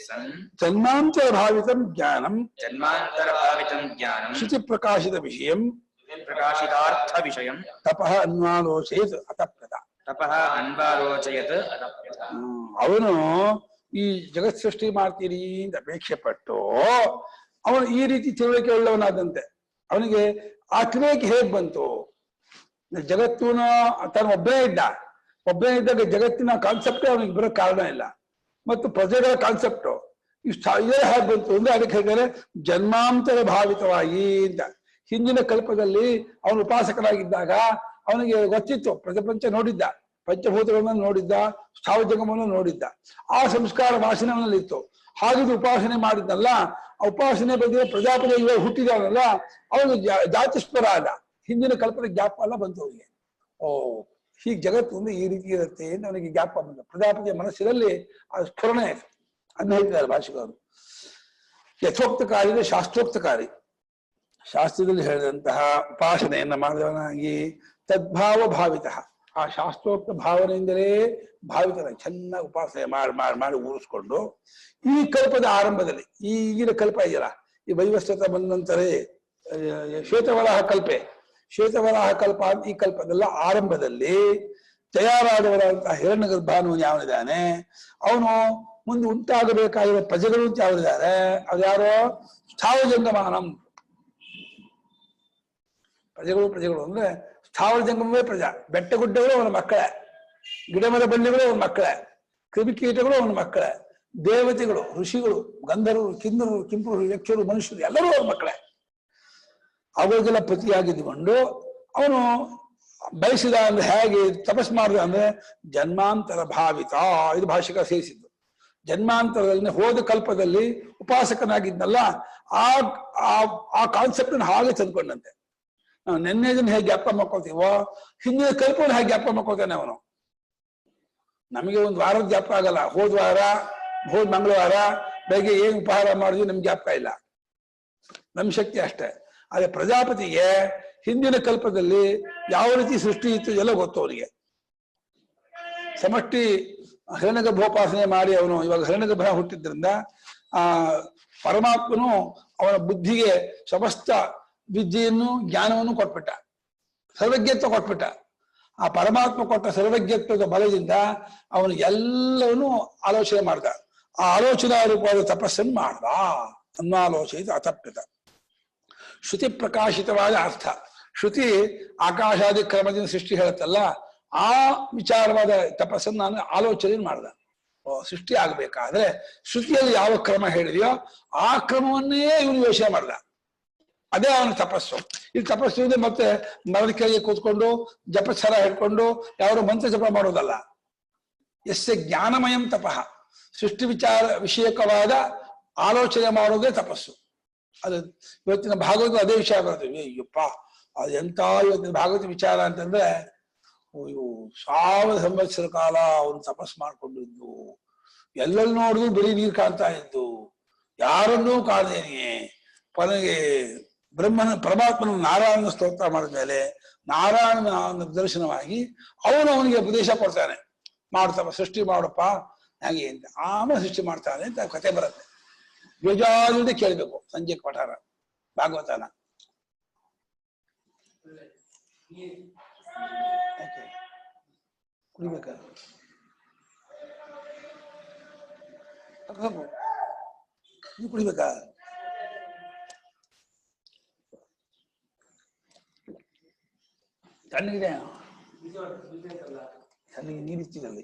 जन्मान्तरभावितं ज्ञानं जन्मान्तरभावितं ज्ञानं श्रुतिप्रकाशित विषयं प्रकाशितार्थ विषयं तपः अन्वालोचयेत् अतप्यत तपः अन्वालोचयत् अतप्यत ಅವನು ಈ ಜಗತ್ ಸೃಷ್ಟಿ ಮಾಡ್ತೀನಿ ಅಂತ ಅಪೇಕ್ಷೆ ಪಟ್ಟು ಅವನು ಈ ರೀತಿ ತಿಳುವಳಿಕೆ ಉಳ್ಳವನಾದಂತೆ ಅವನಿಗೆ ಆ ತಿಳುವಳಿಕೆ ಹೇಗ್ ಬಂತು ಜಗತ್ತಿನ ತನ್ನ ಒಬ್ಬನೇ ಇದ್ದಾಗ ಜಗತ್ತಿನ ಕಾನ್ಸೆಪ್ಟೇ ಅವನಿಗೆ ಬರೋ ಕಾರಣ ಇಲ್ಲ ಮತ್ತು ಪ್ರಜೆಗಳ ಕಾನ್ಸೆಪ್ಟ್ ಇಷ್ಟ ಇದೇ ಹೇಗೆ ಬಂತು ಅಂದ್ರೆ ಅದಕ್ಕೆ ಹೇಳ್ತಾರೆ ಜನ್ಮಾಂತರ ಭಾವಿತವಾಗಿ ಅಂತ ಹಿಂದಿನ ಕಲ್ಪದಲ್ಲಿ ಅವನು ಉಪಾಸಕನಾಗಿದ್ದಾಗ ಅವನಿಗೆ ಗೊತ್ತಿತ್ತು ಪ್ರಪಂಚ ನೋಡಿದ್ದ ಪಂಚಭೂತಗಳನ್ನು ನೋಡಿದ್ದ ಸ್ಥಾವಜಂಗಮವನ್ನು ನೋಡಿದ್ದ ಆ ಸಂಸ್ಕಾರ ವಾಸನವನಲ್ಲಿ ಇತ್ತು ಹಾಗಿದ್ದು ಉಪಾಸನೆ ಮಾಡಿದ್ನಲ್ಲ ಆ ಉಪಾಸನೆ ಬಗ್ಗೆ ಪ್ರಜಾಪತಿ ಇವಾಗ ಹುಟ್ಟಿದವನಲ್ಲ ಅವನು ಜಾತಿಸ್ಪರ ಆದ ಹಿಂದಿನ ಕಲ್ಪನೆ ಜ್ಞಾಪ ಎಲ್ಲ ಬಂತು ಅವನಿಗೆ ಓ ಹೀಗೆ ಜಗತ್ತು ಒಂದು ಈ ರೀತಿ ಇರುತ್ತೆ ಅಂತ ಅವನಿಗೆ ಜ್ಞಾಪ ಬಂದ ಪ್ರಜಾಪತಿಯ ಮನಸ್ಸಿನಲ್ಲಿ ಆ ಸ್ಫುರಣೆ ಆಯ್ತು ಅದನ್ನ ಹೇಳ್ತಿದ್ದಾರೆ ಭಾಷಿಕರು ಯಥೋಕ್ತಕಾರಿ ಶಾಸ್ತ್ರೋಕ್ತಕಾರಿ ಶಾಸ್ತ್ರದಲ್ಲಿ ಹೇಳಿದಂತಹ ಉಪಾಸನೆಯನ್ನ ಮಾಡಿದವನಾಗಿ ತದ್ಭಾವ ಭಾವಿತ ಆ ಶಾಸ್ತ್ರೋಕ್ತ ಭಾವನೆಯಿಂದಲೇ ಭಾವಿತನ ಚೆನ್ನಾಗಿ ಉಪಾಸನೆ ಮಾಡಿ ಊರಿಸ್ಕೊಂಡು ಈ ಕಲ್ಪದ ಆರಂಭದಲ್ಲಿ ಈಗಿನ ಕಲ್ಪ ಇದೆಯಲ್ಲ ಈ ವೈವಸ್ವತ ಬಂದ ನಂತರೇ ಶ್ವೇತವರಾಹ ಕಲ್ಪ ಈ ಕಲ್ಪದಲ್ಲ ಆರಂಭದಲ್ಲಿ ತಯಾರಾದವರಾದಂತಹ ಹಿರಣ್ಯಗರ್ಭ ಅನ್ನುವನು ಯಾವನಿದ್ದಾನೆ ಅವನು ಮುಂದೆ ಉಂಟಾಗಬೇಕಾಗಿರೋ ಪ್ರಜೆಗಳು ಅಂತ ಯಾವನಿದ್ದಾರೆ ಅದ್ಯಾರೋ ಸ್ಥಾವರಜಂಗಮಾನಂ ಪ್ರಜೆಗಳು ಅಂದ್ರೆ ಸ್ಥಾವರ ಜಂಗಮವೇ ಪ್ರಜಾ ಬೆಟ್ಟ ಗುಡ್ಡಗಳು ಅವನ ಮಕ್ಕಳೇ ಗಿಡಮರ ಬಳ್ಳಿಗಳು ಅವನ ಮಕ್ಕಳೇ ಕ್ರಿಮಿಕೀಟಗಳು ಅವನ ಮಕ್ಕಳೇ ದೇವತೆಗಳು ಋಷಿಗಳು ಗಂಧರ್ವರು ಕಿನ್ನರು ಕಿಂಪರು ಯಕ್ಷರು ಮನುಷ್ಯರು ಎಲ್ಲರೂ ಅವನ ಮಕ್ಕಳೇ ಅವರಿಗೆಲ್ಲ ಪ್ರತಿಯಾಗಿದ್ದುಕೊಂಡು ಅವನು ಬಯಸಿದ ಅಂದ್ರೆ ಹೇಗೆ ತಪಸ್ ಮಾಡಿದ ಅಂದ್ರೆ ಜನ್ಮಾಂತರ ಭಾವಿತ ಇದು ಭಾಷಿಕ ಸೇರಿಸಿದ್ದು ಜನ್ಮಾಂತರದಲ್ಲಿ ಹೋದ ಕಲ್ಪದಲ್ಲಿ ಉಪಾಸಕನಾಗಿದ್ನಲ್ಲ ಆ ಕಾನ್ಸೆಪ್ಟ್ ಹಾಗೆ ತಂದ್ಕೊಂಡಂತೆ ನಾವು ನಿನ್ನೆ ದಿನ ಹೇಗೆ ಜ್ಞಾಪ ಮಾಡ್ಕೊಳ್ತೀವೋ ಹಿಂದಿನ ಕಲ್ಪನೆ ಹೇಗೆ ಜ್ಞಾಪ ಮಾಡ್ಕೊಳ್ತಾನೆ ಅವನು ನಮಗೆ ಒಂದು ವಾರದ ಜ್ಞಾಪ ಆಗಲ್ಲ ಹೋದ ಮಂಗಳವಾರ ಬೆಳಗ್ಗೆ ಏನ್ ಉಪಹಾರ ಮಾಡಿದ್ವಿ ನಮ್ಗೆ ಜ್ಞಾಪಕ ಇಲ್ಲ ನಮ್ ಶಕ್ತಿ ಅಷ್ಟೇ ಆದ್ರೆ ಪ್ರಜಾಪತಿಗೆ ಹಿಂದಿನ ಕಲ್ಪದಲ್ಲಿ ಯಾವ ರೀತಿ ಸೃಷ್ಟಿ ಇತ್ತು ಎಲ್ಲ ಗೊತ್ತು ಅವನಿಗೆ ಸಮಷ್ಟಿ ಹಿರಣ್ಯಗರ್ಭೋಪಾಸನೆ ಮಾಡಿ ಅವನು ಇವಾಗ ಹಿರಣ್ಯಗರ್ಭ ಹುಟ್ಟಿದ್ರಿಂದ ಆ ಪರಮಾತ್ಮನು ಅವನ ಬುದ್ಧಿಗೆ ಸಮಸ್ತ ವಿದ್ಯೆಯನ್ನು ಜ್ಞಾನವನ್ನು ಕೊಟ್ಬಿಟ್ಟ ಸರ್ವಜ್ಞತ್ವ ಕೊಟ್ಬಿಟ್ಟ ಆ ಪರಮಾತ್ಮ ಕೊಟ್ಟ ಸರ್ವಜ್ಞತ್ವದ ಬಲದಿಂದ ಅವನು ಎಲ್ಲವನ್ನೂ ಆಲೋಚನೆ ಮಾಡ್ದ ಆ ಆಲೋಚನಾ ರೂಪವಾದ ತಪಸ್ಸನ್ನು ಮಾಡ್ದ ಅನ್ನಾಲೋಚಯಿತ ಅತಪ್ಯತ ಶ್ರುತಿ ಪ್ರಕಾಶಿತವಾದ ಅರ್ಥ ಶ್ರುತಿ ಆಕಾಶಾದಿ ಕ್ರಮದಿಂದ ಸೃಷ್ಟಿ ಹೇಳುತ್ತಲ್ಲ ಆ ವಿಚಾರವಾದ ತಪಸ್ಸನ್ನು ನಾನು ಆಲೋಚನೆ ಮಾಡ್ದ ಸೃಷ್ಟಿ ಆಗ್ಬೇಕಾದ್ರೆ ಶ್ರುತಿಯಲ್ಲಿ ಯಾವ ಕ್ರಮ ಹೇಳಿದೆಯೋ ಆ ಕ್ರಮವನ್ನೇ ಇವನು ಯೋಚನೆ ಮಾಡ್ದ ಅದೇ ಅವನ ತಪಸ್ಸು ಇಲ್ಲಿ ತಪಸ್ಸು ಇದೆ ಮತ್ತೆ ಮರದ ಕೆಳಗೆ ಕೂತ್ಕೊಂಡು ಜಪಸ್ವರ ಹಿಡ್ಕೊಂಡು ಯಾರು ಮಂತ್ರ ಜಪ ಮಾಡೋದಲ್ಲ ಎಸ್ಸೆ ಜ್ಞಾನಮಯಂ ತಪಃ ಸೃಷ್ಟಿ ವಿಷಯಕವಾದ ಆಲೋಚನೆ ಮಾಡೋದೇ ತಪಸ್ಸು ಅದು ಇವತ್ತಿನ ಭಾಗವತ ಅದೇ ವಿಷಯ ಬರ್ತದೆ ಅಯ್ಯಪ್ಪ ಅದೆಂತ ಇವತ್ತಿನ ಭಾಗವತ ವಿಚಾರ ಅಂತಂದ್ರೆ ಅಯ್ಯೋ 1000 ಸಂವತ್ಸರ ಕಾಲ ಅವನು ತಪಸ್ ಮಾಡ್ಕೊಂಡಿದ್ದು ಎಲ್ಲೆಲ್ಲಿ ನೋಡಿದ್ರು ಬರೀ ನೀರು ಕಾಣ್ತಾ ಇದ್ದು ಯಾರನ್ನೂ ಕಾಣದೇನೆ ಕೊನೆಗೆ ಪರಮಾತ್ಮನ ನಾರಾಯಣ ಸ್ತೋತ್ರ ಮಾಡಿದ್ಮೇಲೆ ನಾರಾಯಣನ ದರ್ಶನವಾಗಿ ಅವನಿಗೆ ಉಪದೇಶ ಕೊಡ್ತಾನೆ ಮಾಡ್ತಪ್ಪ ಸೃಷ್ಟಿ ಮಾಡಪ್ಪ ಹಾಗೆ ಅಂತ ಆಮೇಲೆ ಸೃಷ್ಟಿ ಮಾಡ್ತಾನೆ ಅಂತ ಕತೆ ಬರುತ್ತೆ ಬೇಜಾರಿಂದ ಕೇಳ್ಬೇಕು ಸಂಜೆ ಪಠಾರ ಭಾಗವತನ ಕುಡಿಬೇಕ ನೀವು ಕುಡಿಬೇಕಾ ತಣ್ಣಗಿದೆ ತಣ್ಣಗೆ ನೀರಿಚ್ಚಿನಲ್ಲಿ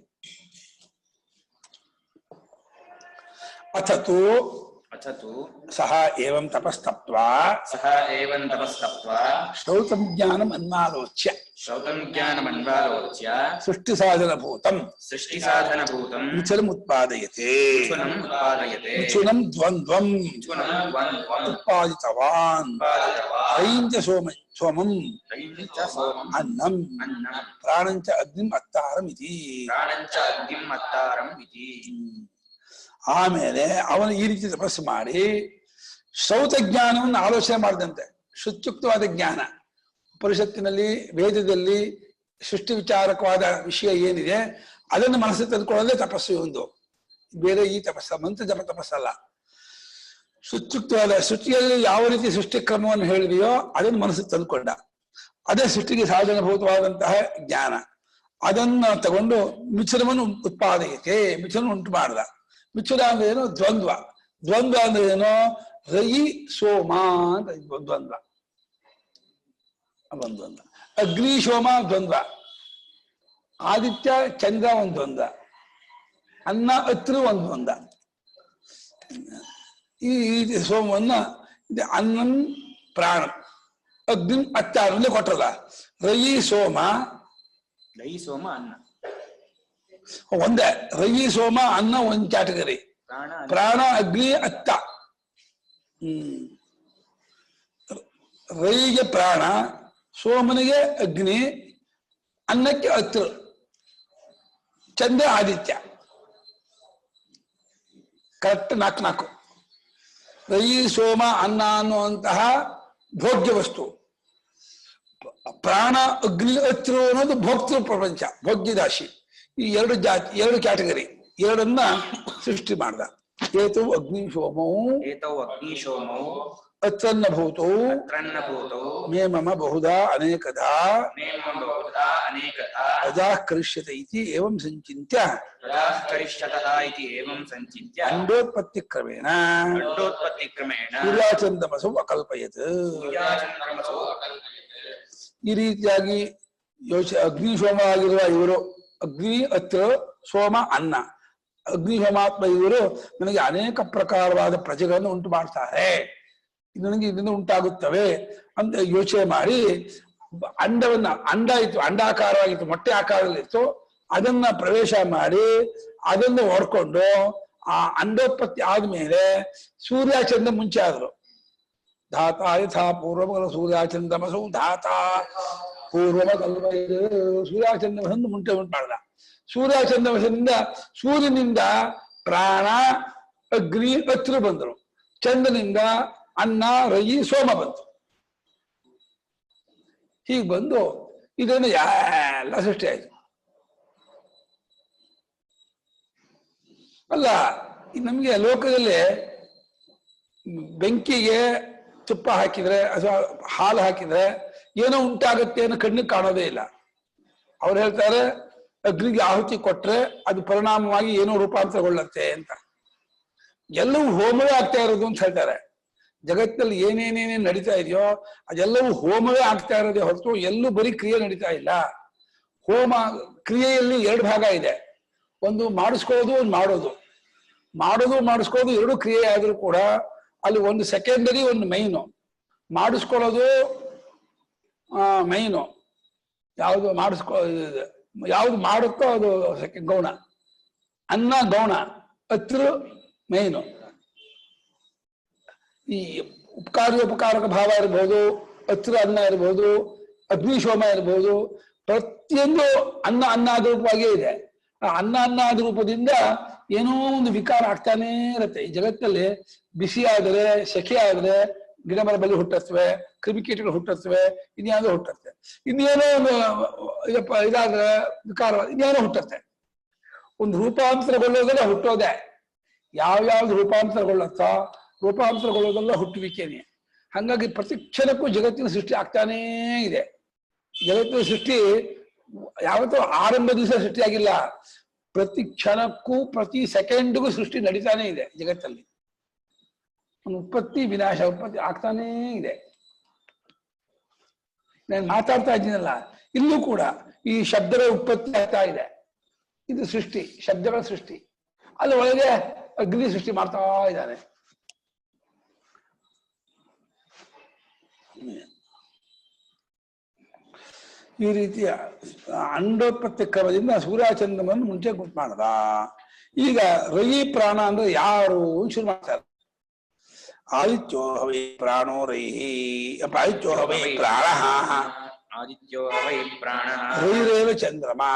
ಅಥತು ಸಹ ಏವಂ ತಪಸ್ತಪ್ತ್ವಾ ಶ್ರೌತಂ ಜ್ಞಾನಂ ಅನ್ವಾಲೋಚ್ಯ ಶ್ರೌತಂ ಜ್ಞಾನಮನ್ವಾಲೋಚ್ಯ ಸೃಷ್ಟಿ ಸಾಧನ ಭೂತಂ ಸೃಷ್ಟಿ ಸಾಧನ ಭೂತಂ ಮಿಥುನಂ ಉತ್ಪಾದಯತೆ ಮಿಥುನಂ ಉತ್ಪಾದಯತೆ ಮಿಥುನಂ ದ್ವಂದ್ವಂ ಮಿಥುನಂ ದ್ವಂದ್ವಂ ಉತ್ಪಾದಿತವಾನ್ ಉತ್ಪಾದಿತವಾನ್ ರೈಂಚ ಸೋಮಂ ರೈಂಚ ಸೋಮಂ ಅನ್ನಂ ಅನ್ನಂ ಪ್ರಾಣಂಚ ಅಗ್ನಿಂ ಅತ್ತಾರಂ ಇತಿ. ಪ್ರಾಣಂಚ ಅಗ್ನಿಂ ಅತ್ತಾರಂ ಇತಿ. ಆಮೇಲೆ ಅವನು ಈ ರೀತಿ ತಪಸ್ಸು ಮಾಡಿ ಶ್ರೌತ ಜ್ಞಾನವನ್ನು ಆಲೋಚನೆ ಮಾಡಿದಂತೆ. ಶುಚ್ಯುಕ್ತವಾದ ಜ್ಞಾನ, ಉಪನಿಷತ್ತಿನಲ್ಲಿ ವೇದದಲ್ಲಿ ಸೃಷ್ಟಿ ವಿಚಾರಕವಾದ ವಿಷಯ ಏನಿದೆ ಅದನ್ನು ಮನಸ್ಸಿಗೆ ತಂದುಕೊಳ್ಳೋದೇ ತಪಸ್ಸು. ಒಂದು ಬೇರೆ ಈ ತಪಸ್ಸ ಮಂತ್ರ ಜಪ ತಪಸ್ಸಲ್ಲ. ಶುಚ್ಯುಕ್ತವಾದ ಸೃಷ್ಟಿಯಲ್ಲಿ ಯಾವ ರೀತಿ ಸೃಷ್ಟಿ ಕ್ರಮವನ್ನು ಹೇಳಿದೆಯೋ ಅದನ್ನು ಮನಸ್ಸಿಗೆ ತಂದುಕೊಂಡ. ಅದೇ ಸೃಷ್ಟಿಗೆ ಸಾಧನಭೂತವಾದಂತಹ ಜ್ಞಾನ. ಅದನ್ನ ತಗೊಂಡು ಮಿಥುನವನ್ನು ಉತ್ಪಾದಯತೆ, ಮಿಥುನ ಉಂಟು ಮಾಡ್ದ. ಮಿಥುನ ಅಂದ್ರೆ ಏನು? ದ್ವಂದ್ವ. ದ್ವಂದ್ವ ಅಂದ್ರೆ ಏನು? ರಯಿ ಸೋಮ ಅಂತ ದ್ವಂದ್ವ. ಒಂದು ದ್ವಂದ್ವ. ಅಗ್ನಿ ಸೋಮ ದ್ವಂದ್ವ. ಆದಿತ್ಯ ಚಂದ್ರ ಒಂದು ದ್ವಂದ್ವ. ಅನ್ನ ಅತ್ರ ಒಂದು ದ್ವಂದ್ವ. ಈ ಸೋಮವನ್ನ ಅನ್ನಂ ಪ್ರಾಣ ಅಗ್ನಿ ಅತ್ತಾರಲ್ಲೇ ಕೊಟ್ಟಲ್ಲ. ರಯಿ ಸೋಮ, ರಯಿ ಸೋಮ ಅನ್ನ ಒಂದೇ. ರಯಿ ಸೋಮ ಅನ್ನ ಒಂದ್ ಕ್ಯಾಟಗರಿ. ಪ್ರಾಣ ಅಗ್ನಿ ಅತ್ತ. ರೈಗೆ ಪ್ರಾಣ, ಸೋಮನಿಗೆ ಅಗ್ನಿ, ಅನ್ನಕ್ಕೆ ಅತ್ರ, ಚಂದ್ರ ಆದಿತ್ಯ. ಕರೆಕ್ಟ್ 4 ರೈ ಸೋಮ ಅನ್ನ ಅನ್ನುವಂತಹ ಭೋಗ್ಯ ವಸ್ತು. ಪ್ರಾಣ ಅಗ್ನಿ ಅತ್ರ ಅನ್ನೋದು ಭೋಕ್ತೃ ಪ್ರಪಂಚ, ಭೋಗ್ಯದಾಶಿ. ಈ 2 ಜಾತಿ, 2 ಕ್ಯಾಟಗರಿ, 2 ಸೃಷ್ಟಿ ಮಾಡ್ದ. ಏತೌ ಅಗ್ನಿ ಸೋಮೌ ಅತ್ರನ್ನ ಭೂತೌ ಮೇ ಮಮ ಬಹುಧಾ ಅನೇಕಧಾ ಅಜಾಃ ಕರಿಷ್ಯತೆ ಇತಿ ಏವಂ ಸಂಚಿತ್ಯ ಅಂಡೋತ್ಪತ್ತಿ ಕ್ರಮೇಣ ಸೂರ್ಯಾಚಂದ್ರಮಸೌ ಅಕಲ್ಪಯತ್. ಈ ರೀತಿಯಾಗಿ ಅಗ್ನಿ ಸೋಮ ಆಗಿರುವ ಇವರು, ಅಗ್ನಿ ಅತ್ರ ಸೋಮ ಅನ್ನ, ಅಗ್ನಿ ಸೋಮಾತ್ಮ ಇವರು ನನಗೆ ಅನೇಕ ಪ್ರಕಾರವಾದ ಪ್ರಜೆಗಳನ್ನು ಉಂಟು ಮಾಡ್ತಾರೆ, ನನಗೆ ಇದನ್ನು ಉಂಟಾಗುತ್ತವೆ ಅಂತ ಯೋಚನೆ ಮಾಡಿ ಅಂಡ ಇತ್ತು, ಅಂಡಾಕಾರವಾಗಿತ್ತು, ಮೊಟ್ಟೆ ಆಕಾರದಲ್ಲಿತ್ತು. ಅದನ್ನ ಪ್ರವೇಶ ಮಾಡಿ ಅದನ್ನು ಹೊಡ್ಕೊಂಡು ಆ ಅಂಡೋತ್ಪತ್ತಿ ಆದ್ಮೇಲೆ ಸೂರ್ಯಚಂದ್ರ ಮುಂಚೆ ಆದ್ರು. ಧಾತ ಯಥಾ ಪೂರ್ವಮಗಲ ಸೂರ್ಯಚಂದ್ರಮಸೌ ಧಾತ ಪೂರ್ವಮಗಲ್ವ. ಸೂರ್ಯಚಂದ್ರಮಸನ್ನು ಮುಂಚೆ ಉಂಟು ಮಾಡ್ದ. ಸೂರ್ಯಚಂದ್ರಮಸದಿಂದ ಸೂರ್ಯನಿಂದ ಪ್ರಾಣ ಅಗ್ನಿ ಅತ್ರ ಬಂದರು. ಚಂದ್ರನಿಂದ ಅನ್ನ ರಯಿ ಸೋಮ ಬಂತು. ಹೀಗೆ ಬಂದು ಇದನ್ನು ಎಲ್ಲ ಸೃಷ್ಟಿ ಆಯ್ತು. ಅಲ್ಲ, ನಮ್ಗೆ ಲೋಕದಲ್ಲಿ ಬೆಂಕಿಗೆ ತುಪ್ಪ ಹಾಕಿದ್ರೆ ಅಥವಾ ಹಾಲು ಹಾಕಿದ್ರೆ ಏನೋ ಉಂಟಾಗತ್ತೆ ಅನ್ನೋ ಕಣ್ಣಿಗೆ ಕಾಣೋದೇ ಇಲ್ಲ. ಅವ್ರು ಹೇಳ್ತಾರೆ ಅಗ್ನಿಗೆ ಆಹುತಿ ಕೊಟ್ರೆ ಅದು ಪರಿಣಾಮವಾಗಿ ಏನೋ ರೂಪಾಂತರಗೊಳ್ಳುತ್ತೆ ಅಂತ. ಎಲ್ಲವೂ ಹೋಮವೇ ಆಗ್ತಾ ಇರೋದು ಅಂತ ಹೇಳ್ತಾರೆ. ಜಗತ್ತಿನಲ್ಲಿ ಏನೇನೇನೇನು ನಡೀತಾ ಇದೆಯೋ ಅದೆಲ್ಲವೂ ಹೋಮವೇ ಆಗ್ತಾ ಇರೋದೇ ಹೊರತು ಎಲ್ಲೂ ಬರೀ ಕ್ರಿಯೆ ನಡೀತಾ ಇಲ್ಲ. ಹೋಮ ಕ್ರಿಯೆಯಲ್ಲಿ 2 ಭಾಗ ಇದೆ. ಒಂದು ಮಾಡಿಸ್ಕೊಳ್ಳೋದು, ಒಂದು ಮಾಡೋದು. ಮಾಡಿಸ್ಕೊಳ್ಳೋದು 2 ಕ್ರಿಯೆ ಆದ್ರೂ ಕೂಡ ಅಲ್ಲಿ ಒಂದು ಸೆಕೆಂಡರಿ, ಒಂದು ಮೈನು. ಮಾಡಿಸ್ಕೊಳ್ಳೋದು ಮೈನು, ಯಾವುದು ಯಾವ್ದು ಮಾಡುತ್ತೋ ಅದು ಗೌಣ. ಅನ್ನ ಗೌಣ, ಅತ್ರ ಮೈನು. ಈ ಉಪಕಾರಕ ಭಾವ ಇರ್ಬೋದು, ಅತ್ರ ಅನ್ನ ಇರ್ಬೋದು, ಅಗ್ನಿಶೋಮ ಇರ್ಬೋದು, ಪ್ರತಿಯೊಂದು ಅನ್ನಾದ ರೂಪವಾಗಿಯೇ ಇದೆ. ಆ ಅನ್ನಾದ ರೂಪದಿಂದ ಏನೋ ಒಂದು ವಿಕಾರ ಆಗ್ತಾನೇ ಇರುತ್ತೆ. ಈ ಜಗತ್ತಲ್ಲಿ ಬಿಸಿ ಆದರೆ, ಸೆಖೆ ಆದರೆ ಗಿಡ ಮರ ಬಲಿ ಹುಟ್ಟುತ್ತವೆ, ಕ್ರಿಮಿಕೀಟಗಳು ಹುಟ್ಟುತ್ತವೆ, ಇನ್ಯಾವುದೋ ಹುಟ್ಟುತ್ತೆ. ಇನ್ನೇನೋ ಒಂದು ಇದಾದ್ರೆ ವಿಕಾರ ಇನ್ನೇನೋ ಹುಟ್ಟುತ್ತೆ. ಒಂದು ರೂಪಾಂತರಗೊಳ್ಳೋದೆಲ್ಲ ಹುಟ್ಟೋದೆ. ಯಾವ್ಯಾವ್ದು ರೂಪಾಂತರಗೊಳ್ಳುತ್ತೋ ರೂಪಾಂತರಗೊಳ್ಳೋದೆಲ್ಲ ಹುಟ್ಟುವಿಕೆನೆ. ಹಾಗಾಗಿ ಪ್ರತಿ ಕ್ಷಣಕ್ಕೂ ಜಗತ್ತಿನ ಸೃಷ್ಟಿ ಆಗ್ತಾನೇ ಇದೆ. ಜಗತ್ತಿನ ಸೃಷ್ಟಿ ಯಾವತ್ತೂ ಆರಂಭ ದಿವಸ ಸೃಷ್ಟಿಯಾಗಿಲ್ಲ. ಪ್ರತಿ ಕ್ಷಣಕ್ಕೂ ಪ್ರತಿ ಸೆಕೆಂಡ್ಗೂ ಸೃಷ್ಟಿ ನಡೀತಾನೆ ಇದೆ ಜಗತ್ತಲ್ಲಿ. ಒಂದು ಉತ್ಪತ್ತಿ ವಿನಾಶ ಆಗ್ತಾನೇ ಇದೆ. ನಾನು ಮಾತಾಡ್ತಾ ಇದ್ದೀನಲ್ಲ, ಇಲ್ಲೂ ಕೂಡ ಈ ಶಬ್ದಗಳ ಉತ್ಪತ್ತಿ ಆಗ್ತಾ ಇದೆ. ಇದು ಸೃಷ್ಟಿ, ಶಬ್ದಗಳ ಸೃಷ್ಟಿ. ಅಲ್ಲಿ ಒಳಗೆ ಅಗ್ನಿ ಸೃಷ್ಟಿ ಮಾಡ್ತಾ ಇದ್ದಾನೆ. ಈ ರೀತಿಯ ಅಂಡೋತ್ಪತ್ತಿ ಕ್ರಮದಿಂದ ಸೂರ್ಯಚಂದ್ರಮನ್ನು ಮುಂಚೆ ಗುರ್ತು ಮಾಡದ. ಈಗ ರಯಿ ಪ್ರಾಣ ಅಂದ್ರೆ ಯಾರು ಶುರು ಮಾಡ್ತಾರೆ. ಆದಿತ್ಯೋ ಹವೈ ಪ್ರಾಣೋ ರೈಹಿ ಆದಿತ್ಯೋ ಹವೈ ಪ್ರಾಣ ಆದಿತ್ಯೋ ವೈ ಪ್ರಾಣಃ ರೈರೇವ ಚಂದ್ರಮಾ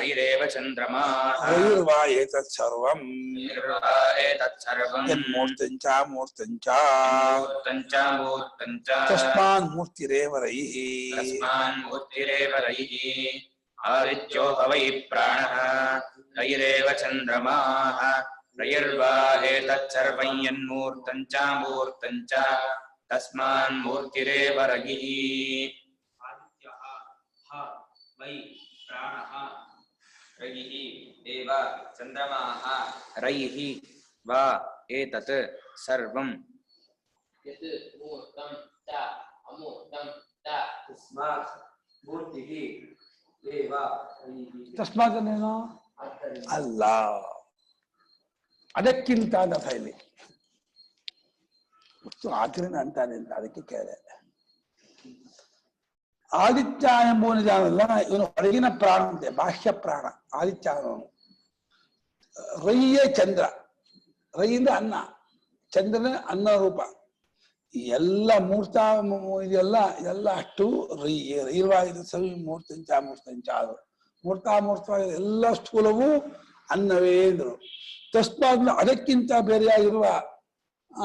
ರೈರೇವ ಚಂದ್ರಮಾಃ ರೈರ್ವಾ ಏತತ್ ಸರ್ವಂ ಏತತ್ಸರ್ವಂ ಯನ್ಮೂರ್ತಂಚ ಮೂರ್ತಂಚ ಮೂರ್ತಂಚ ಮೂರ್ತಂಚ ತಸ್ಮಾನ್ ಮೂರ್ತಿರೇವ ರೈಹಿ ತಸ್ಮಾನ್ ಮೂರ್ತಿರೇವ ರೈಃ ಆದಿತ್ಯೋ ವೈ ಪ್ರಾಣಃ ರೈರೇವ ಚಂದ್ರಮಾಃ ರೈರ್ವಾ ಏತತ್ಸರ್ವಂ ಯನ್ಮೂರ್ತಂಚ ಮೂರ್ತಂಚ ತಸ್ಮಾನ್ ಮೂರ್ತಿರೇವ ರೈಃ ವೈ ಪ್ರಾಣಃ ರೈಃ ಏವ ಚಂದ್ರಮಾಃ ರೈಃ ವಾ ಏತತ್ ಸರ್ವಂ ಯತ್ ಮೂರ್ತಂ ತ ಅಮೂರ್ತಂ ತ ತಸ್ಮಾತ್ ಮೂರ್ತಿಃ ಏವ ರೈಃ. ತಸ್ಮಾತ್ ಏನು ಅಲ್ಲ, ಅದಕ್ಕಿಂತ ಅಂತ ಇಲ್ಲಿ ವಸ್ತು ಆಚರಣೆ ಅಂತಾನೆ ಅಂತ ಅದಕ್ಕೆ ಕೇಳಿದೆ. ಆದಿತ್ಯ ಎಂಬುವನು ಜಾನಲ್ಲ, ಇವನು ಹೊರಗಿನ ಪ್ರಾಣ ಅಂತೆ, ಬಾಹ್ಯ ಪ್ರಾಣ ಆದಿತ್ಯ ಅನ್ನೋನು. ರೈಯೇ ಚಂದ್ರ, ರೈಯಿಂದ ಅನ್ನ, ಚಂದ್ರನ ಅನ್ನ ರೂಪ. ಎಲ್ಲ ಮೂರ್ತ ಇದೆಲ್ಲ ಎಲ್ಲ ಅಷ್ಟು ರೈಯೇ ರೈರ್ವಾಗಿದೆ ಸವಿ ಮೂರ್ತಂಚ ಮೂರ್ತಂಚ ಅದು ಮೂರ್ತವಾಗಿ ಎಲ್ಲ ಸ್ಥೂಲವೂ ಅನ್ನವೇ ಎಂದರು. ತಸ್ಮಾತ್ ಅದಕ್ಕಿಂತ ಬೇರೆಯಾಗಿರುವ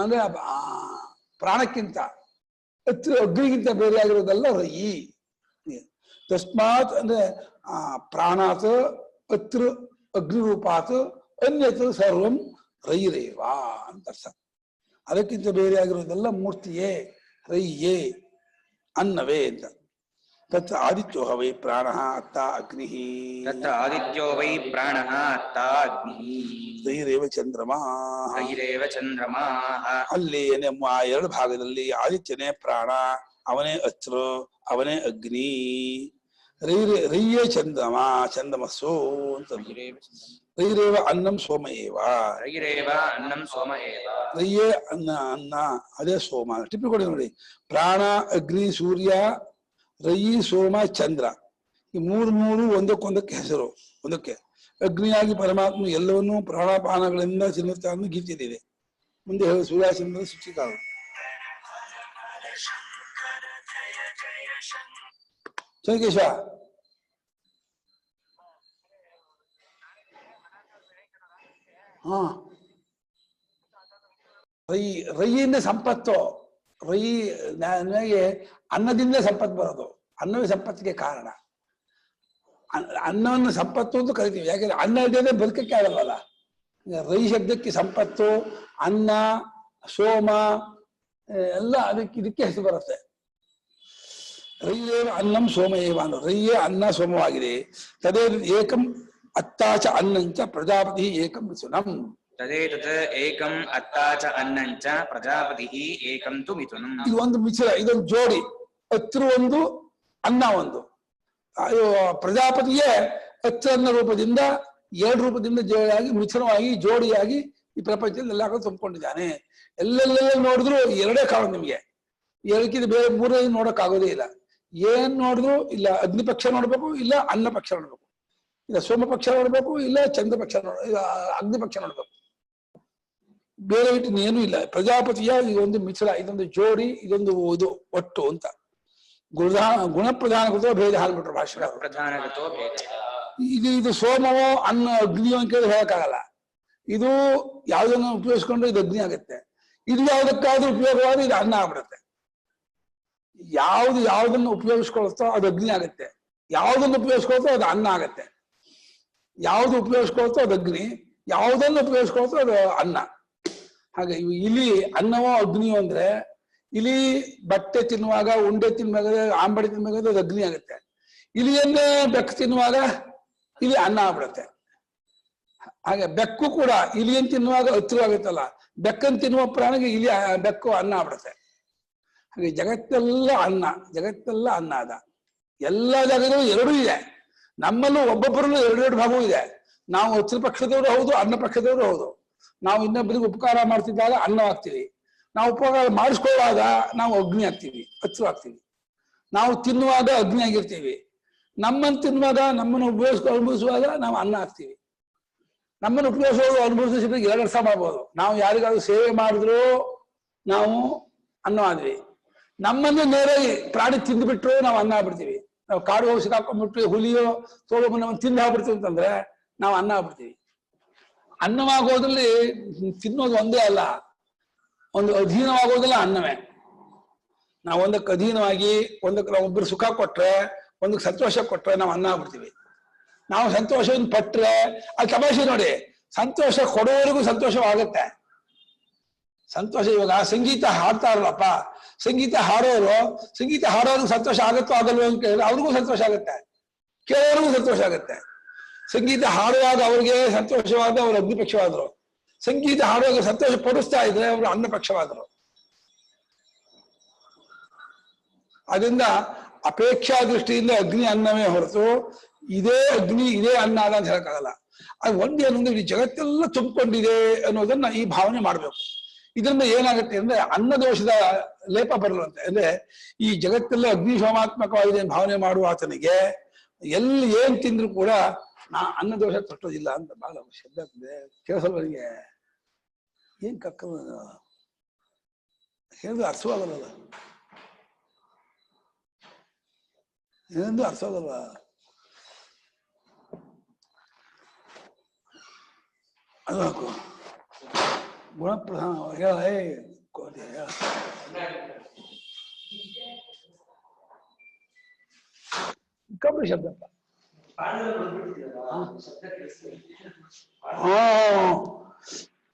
ಅಂದ್ರೆ ಪ್ರಾಣಕ್ಕಿಂತ ಅಗ್ನಿಗಿಂತ ಬೇರೆಯಾಗಿರೋದೆಲ್ಲ ರಯಿ. ತಸ್ಮಾತ್ ಅಂದ್ರೆ ಪ್ರಾಣಾತ್ ಅತ್ರ ಅಗ್ನಿರೂಪಾತ್ ಅನ್ಯತ್ ಸರ್ವಂ ರೈರೇವ ಅಂತ ಅರ್ಥ. ಅದಕ್ಕಿಂತ ಬೇರೆಯಾಗಿರೋದೆಲ್ಲ ಮೂರ್ತಿಯೇ ರೈಯೇ ಅನ್ನವೇ ಅಂತ. ತತ್ ಆದಿತ್ಯೋ ವೈ ಪ್ರಾಣಃ ಅತ್ತ ಅಗ್ನಿಃ ತತ್ ಆದಿತ್ಯೋ ವೈ ಪ್ರಾಣಃ ಅತ್ತ ಅಗ್ನಿಃ ರೈರೇವ ಚಂದ್ರಮಾ ರೈರೇವ ಚಂದ್ರಮಾಃ. ಅಲ್ಲಿ ಆ ಎರಡು ಭಾಗದಲ್ಲಿ ಆದಿತ್ಯನೇ ಪ್ರಾಣ, ಅವನೇ ಅಸ್ತ್ರ, ಅವನೇ ಅಗ್ನಿ. ರೈಯೇ ಚಂದ್ರಮಸ್ಸು ಅಂತ. ರೈರೇವ ಅನ್ನಂ ಸೋಮ ಏವ ರೈರೇವ ಅನ್ನಂ ಸೋಮ ಏವ ರೈಯೇ ಅನ್ನ ಅದೇ ಸೋಮ. ಟಿಪ್ಪಣಿ ಕೊಡಿ ನೋಡಿ. ಪ್ರಾಣ ಅಗ್ನಿ ಸೂರ್ಯ ರಯಿ ಸೋಮ ಚಂದ್ರ, ಈ ಮೂರು ಒಂದಕ್ಕೊಂದಕ್ಕೆ ಹೆಸರು. ಒಂದಕ್ಕೆ ಅಗ್ನಿಯಾಗಿ ಪರಮಾತ್ಮ ಎಲ್ಲವನ್ನೂ ಪ್ರಾಣಾಪಾನಗಳಿಂದ ತಿನ್ನುತ್ತಾನು ಗೀತಿದೆ. ಮುಂದೆ ಹೇಳಿ ಸೂರ್ಯ ಚಂದ್ರ ಸೃಷ್ಟಿಕಾರು. ಚಂದ್ರಕೇಶ ರೈಯಿಂದ ಸಂಪತ್ತು. ರೈ ನನಗೆ ಅನ್ನದಿಂದ ಸಂಪತ್ತು ಬರೋದು, ಅನ್ನವೇ ಸಂಪತ್ತಿಗೆ ಕಾರಣ. ಅನ್ನವನ್ನು ಸಂಪತ್ತು ಅಂತ ಕರಿತೀವಿ, ಯಾಕೆಂದ್ರೆ ಅನ್ನ ಇಲ್ಲದೆ ಬದುಕಕ್ಕೆ ಆಗಲ್ವಲ್ಲ. ರೈ ಶಬ್ದಕ್ಕೆ ಸಂಪತ್ತು, ಅನ್ನ, ಸೋಮ ಎಲ್ಲ ಇದಕ್ಕೆ ಹೆಸರು ಬರುತ್ತೆ. ರೈಯೇವ ಅನ್ನಂ ಸೋಮ ಏವ ಅನ್ನೋ ರೈಯೇ ಅನ್ನ ಸೋಮವಾಗಿದೆ. ತದೇ ಏಕಂ ಅತ್ತಾಚ ಅನ್ನಂಚ ಪ್ರಜಾಪತಿ ಏಕಂ ಮಿಥುನಂ. ತದೇತತ್ ಏಕಂ ಅತ್ತಾಚ ಅನ್ನಂಚ ಪ್ರಜಾಪತಿಃ ಏಕಂ ತು ಮಿಥುನಂ. ಇದು ಒಂದು ಮಿಶ್ರ, ಇದೊಂದು ಜೋಡಿ. ಅತ್ರ ಒಂದು, ಅನ್ನ ಒಂದು. ಪ್ರಜಾಪತಿಯೇ ಅತ್ರ ಅನ್ನ ರೂಪದಿಂದ ಎರಡು ರೂಪದಿಂದ ಜೋಡಿಯಾಗಿ ಮಿಶ್ರವಾಗಿ ಜೋಡಿಯಾಗಿ ಈ ಪ್ರಪಂಚದಲ್ಲಿ ಎಲ್ಲ ತುಂಬಿಕೊಂಡಿದ್ದಾನೆ. ಎಲ್ಲೆಲ್ಲೆಲ್ಲ ನೋಡಿದ್ರು ಎರಡೇ ಕಾಣೋದು ನಿಮ್ಗೆ. ಎರಡಕ್ಕಿಂತ ಬೇರೆ ಮೂರನೇ ನೋಡಕ್ ಆಗೋದೇ ಇಲ್ಲ. ಏನ್ ನೋಡಿದ್ರು ಇಲ್ಲ ಅಗ್ನಿ ಪಕ್ಷ ನೋಡ್ಬೇಕು, ಇಲ್ಲ ಅನ್ನ ಪಕ್ಷ ನೋಡ್ಬೇಕು, ಇಲ್ಲ ಸೋಮ ಪಕ್ಷ ನೋಡ್ಬೇಕು, ಇಲ್ಲ ಚಂದ್ರ ಪಕ್ಷ ಅಗ್ನಿ ಪಕ್ಷ ನೋಡ್ಬೇಕು. ಬೇರೆ ಏನೂ ಇಲ್ಲ. ಪ್ರಜಾಪತಿಯ ಇದೊಂದು ಮಿಶ್ರ, ಇದೊಂದು ಜೋಡಿ, ಇದೊಂದು ಇದು ಒಟ್ಟು ಅಂತ. ಗುಣಪ್ರಧಾನಗತೋ ಭೇದ ಹಾಲ್ಬಿಟ್ರು ಭಾಷೆಗಾರರು. ಪ್ರಧಾನಗತೋ ಭೇದ. ಇದು ಸೋಮವೋ ಅನ್ನ ಅಗ್ನಿಯೋ ಅಂತ ಕೇಳಿ ಹೇಳಕ್ಕಾಗಲ್ಲ. ಇದು ಯಾವುದನ್ನು ಉಪಯೋಗಿಸ್ಕೊಂಡ್ರೆ ಇದು ಅಗ್ನಿ ಆಗುತ್ತೆ, ಇದು ಯಾವುದಕ್ಕಾದ್ರೂ ಉಪಯೋಗವಾದ್ರೆ ಇದು ಅನ್ನ ಆಗ್ಬಿಡುತ್ತೆ. ಯಾವುದನ್ನು ಉಪಯೋಗಿಸ್ಕೊಳ್ತೋ ಅದು ಅಗ್ನಿ ಆಗುತ್ತೆ, ಯಾವುದನ್ನು ಉಪಯೋಗಿಸ್ಕೊಳ್ತೋ ಅದು ಅನ್ನ ಆಗತ್ತೆ. ಯಾವ್ದು ಉಪಯೋಗಿಸ್ಕೊಳ್ತೋ ಅದು ಅಗ್ನಿ, ಯಾವುದನ್ನು ಉಪಯೋಗಿಸ್ಕೊಳ್ತೋ ಅದು ಅನ್ನ. ಹಾಗೆ ಇಲಿ ಅನ್ನವೋ ಅಗ್ನಿಯೋ ಅಂದ್ರೆ, ಇಲಿ ಬಟ್ಟೆ ತಿನ್ನುವಾಗ, ಉಂಡೆ ತಿನ್ನುವಾಗ, ಆಂಬಡಿ ತಿನ್ನುವಾಗ ಅದು ಅಗ್ನಿ ಆಗುತ್ತೆ. ಇಲಿಯನ್ನೇ ಬೆಕ್ಕು ತಿನ್ನುವಾಗ ಇಲಿ ಅನ್ನ ಆಗ್ಬಿಡುತ್ತೆ. ಹಾಗೆ ಬೆಕ್ಕು ಕೂಡ ಇಲಿಯನ್ ತಿನ್ನುವಾಗ ಹತ್ತಿರ ಆಗುತ್ತಲ್ಲ, ಬೆಕ್ಕನ್ನು ತಿನ್ನುವ ಪ್ರಾಣಿಗೆ ಬೆಕ್ಕು ಅನ್ನ ಆಗ್ಬಿಡುತ್ತೆ. ಹಾಗೆ ಜಗತ್ತೆಲ್ಲ ಅನ್ನ ಅದ. ಎಲ್ಲ ಜಾಗದಲ್ಲೂ ಎರಡೂ ಇದೆ. ನಮ್ಮಲ್ಲೂ ಒಬ್ಬೊಬ್ಬರಲ್ಲೂ ಎರಡೆರಡು ಭಾಗವೂ ಇದೆ. ನಾವು ಹಸಿರು ಪಕ್ಷದವರು ಹೌದು, ಅನ್ನ ಪಕ್ಷದವರು ಹೌದು. ನಾವು ಇನ್ನೊಬ್ಬರಿಗೆ ಉಪಕಾರ ಮಾಡ್ತಿದ್ದಾಗ ಅನ್ನ ಆಗ್ತೀವಿ, ನಾವು ಉಪಕಾರ ಮಾಡಿಸ್ಕೊಳ್ಳುವಾಗ ನಾವು ಅಗ್ನಿ ಆಗ್ತೀವಿ, ಹಸಿರು ಆಗ್ತೀವಿ. ನಾವು ತಿನ್ನುವಾಗ ಅಗ್ನಿ ಆಗಿರ್ತೀವಿ, ನಮ್ಮನ್ನು ತಿನ್ನುವಾಗ ನಮ್ಮನ್ನು ಅನುಭವಿಸುವಾಗ ನಾವು ಅನ್ನ ಹಾಕ್ತೀವಿ. ನಮ್ಮನ್ನು ಉಪಯೋಗಿಸೋದು ಅನುಭವಿಸಿದ್ರೆ 2 ವರ್ಷ ಮಾಡ್ಬೋದು. ನಾವು ಯಾರಿಗಾದ್ರೂ ಸೇವೆ ಮಾಡಿದ್ರು ನಾವು ಅನ್ನವಾದ್ವಿ. ನಮ್ಮನ್ನು ನೇರಾಗಿ ಪ್ರಾಣಿ ತಿಂದುಬಿಟ್ರು ನಾವು ಅನ್ನ ಆಗ್ಬಿಡ್ತೀವಿ. ನಾವು ಕಾಡು ಹೋಗಿ ಸಿಕ್ಕಾಕೊಂಡ್ಬಿಟ್ಟು ಹುಲಿಯೋ ತೋಳೋ ನಮ್ಮನ್ನು ತಿಂದು ಹಾಕ್ಬಿಡ್ತೀವಿ ಅಂತಂದ್ರೆ ನಾವು ಅನ್ನ ಆಗ್ಬಿಡ್ತೀವಿ. ಅನ್ನವಾಗೋದ್ರಲ್ಲಿ ತಿನ್ನೋದು ಒಂದೇ ಅಲ್ಲ, ಒಂದು ಅಧೀನವಾಗೋದಿಲ್ಲ ಅನ್ನವೇ. ನಾವು ಒಂದಕ್ಕೆ ಅಧೀನವಾಗಿ ಒಂದಕ್ಕೆ ನಾವು ಒಬ್ಬರು ಸುಖ ಕೊಟ್ರೆ, ಒಂದಕ್ಕೆ ಸಂತೋಷ ಕೊಟ್ರೆ ನಾವು ಅನ್ನ ಆಗ್ಬಿಡ್ತೀವಿ. ನಾವು ಸಂತೋಷವನ್ನು ಪಟ್ರೆ ಅದು ತಮಾಷೆ ನೋಡಿ, ಸಂತೋಷ ಕೊಡೋವರೆಗೂ ಸಂತೋಷವಾಗುತ್ತೆ. ಸಂತೋಷ ಇವಾಗ ಸಂಗೀತ ಹಾಡ್ತಾರಲ್ಲಪ್ಪ, ಸಂಗೀತ ಹಾಡೋರ್ಗು ಸಂತೋಷ ಆಗುತ್ತೋ ಆಗಲ್ವೋ ಅಂತ ಕೇಳಿದ್ರೆ ಅವ್ರಿಗೂ ಸಂತೋಷ ಆಗುತ್ತೆ, ಕೇಳೋರಿಗೂ ಸಂತೋಷ ಆಗುತ್ತೆ. ಸಂಗೀತ ಹಾಡುವಾಗ ಅವ್ರಿಗೆ ಸಂತೋಷವಾದ ಅವರು ಅಗ್ನಿಪಕ್ಷವಾದ್ರು, ಸಂಗೀತ ಹಾಡುವಾಗ ಸಂತೋಷ ಪಡಿಸ್ತಾ ಇದ್ರೆ ಅವರು ಅನ್ನಪಕ್ಷವಾದ್ರು. ಅದರಿಂದ ಅಪೇಕ್ಷಾ ದೃಷ್ಟಿಯಿಂದ ಅಗ್ನಿ ಅನ್ನವೇ ಹೊರತು ಇದೇ ಅಗ್ನಿ ಇದೇ ಅನ್ನ ಅದ ಅಂತ ಹೇಳಕ್ಕಾಗಲ್ಲ. ಅದು ಒಂದೇನಂದ್ರೆ ಈ ಜಗತ್ತೆಲ್ಲ ತುಂಬಿಕೊಂಡಿದೆ ಅನ್ನೋದನ್ನ ಈ ಭಾವನೆ ಮಾಡ್ಬೇಕು. ಇದರಿಂದ ಏನಾಗುತ್ತೆ ಅಂದ್ರೆ ಅನ್ನ ದೋಷದ ಲೇಪ ಬರಲಂತೆ. ಅಂದ್ರೆ ಈ ಜಗತ್ತೆಲ್ಲ ಅಗ್ನಿ ಸೋಮಾತ್ಮಕವಾಗಿದೆ ಭಾವನೆ ಮಾಡುವ ಆತನಿಗೆ ಎಲ್ಲಿ ಏನ್ ತಿಂದ್ರು ಕೂಡ ಅನ್ನ ದೋಷ ತಟ್ಟೋದಿಲ್ಲ ಅಂತ ಬಹಳ ಶಬ್ದ ಆಗ್ತದೆ. ಕೇಳಿಸಲ್ವನಿಗೆ ಏನ್ ಕಕ್ಕ ಹೇಳಿದ್ರೆ ಅರ್ಥವಾಗಲ್ಲ, ಏನಂದು ಅರ್ಥವಾಗಲ್ಲ. ಅದು ಹಾಕು ಗುಣಪ್ರಧಾನ ಹೇಳ. ಕೋಟಿ ಹೇಳ. ಕಬ್ಬು ಶಬ್ದಪ್ಪ.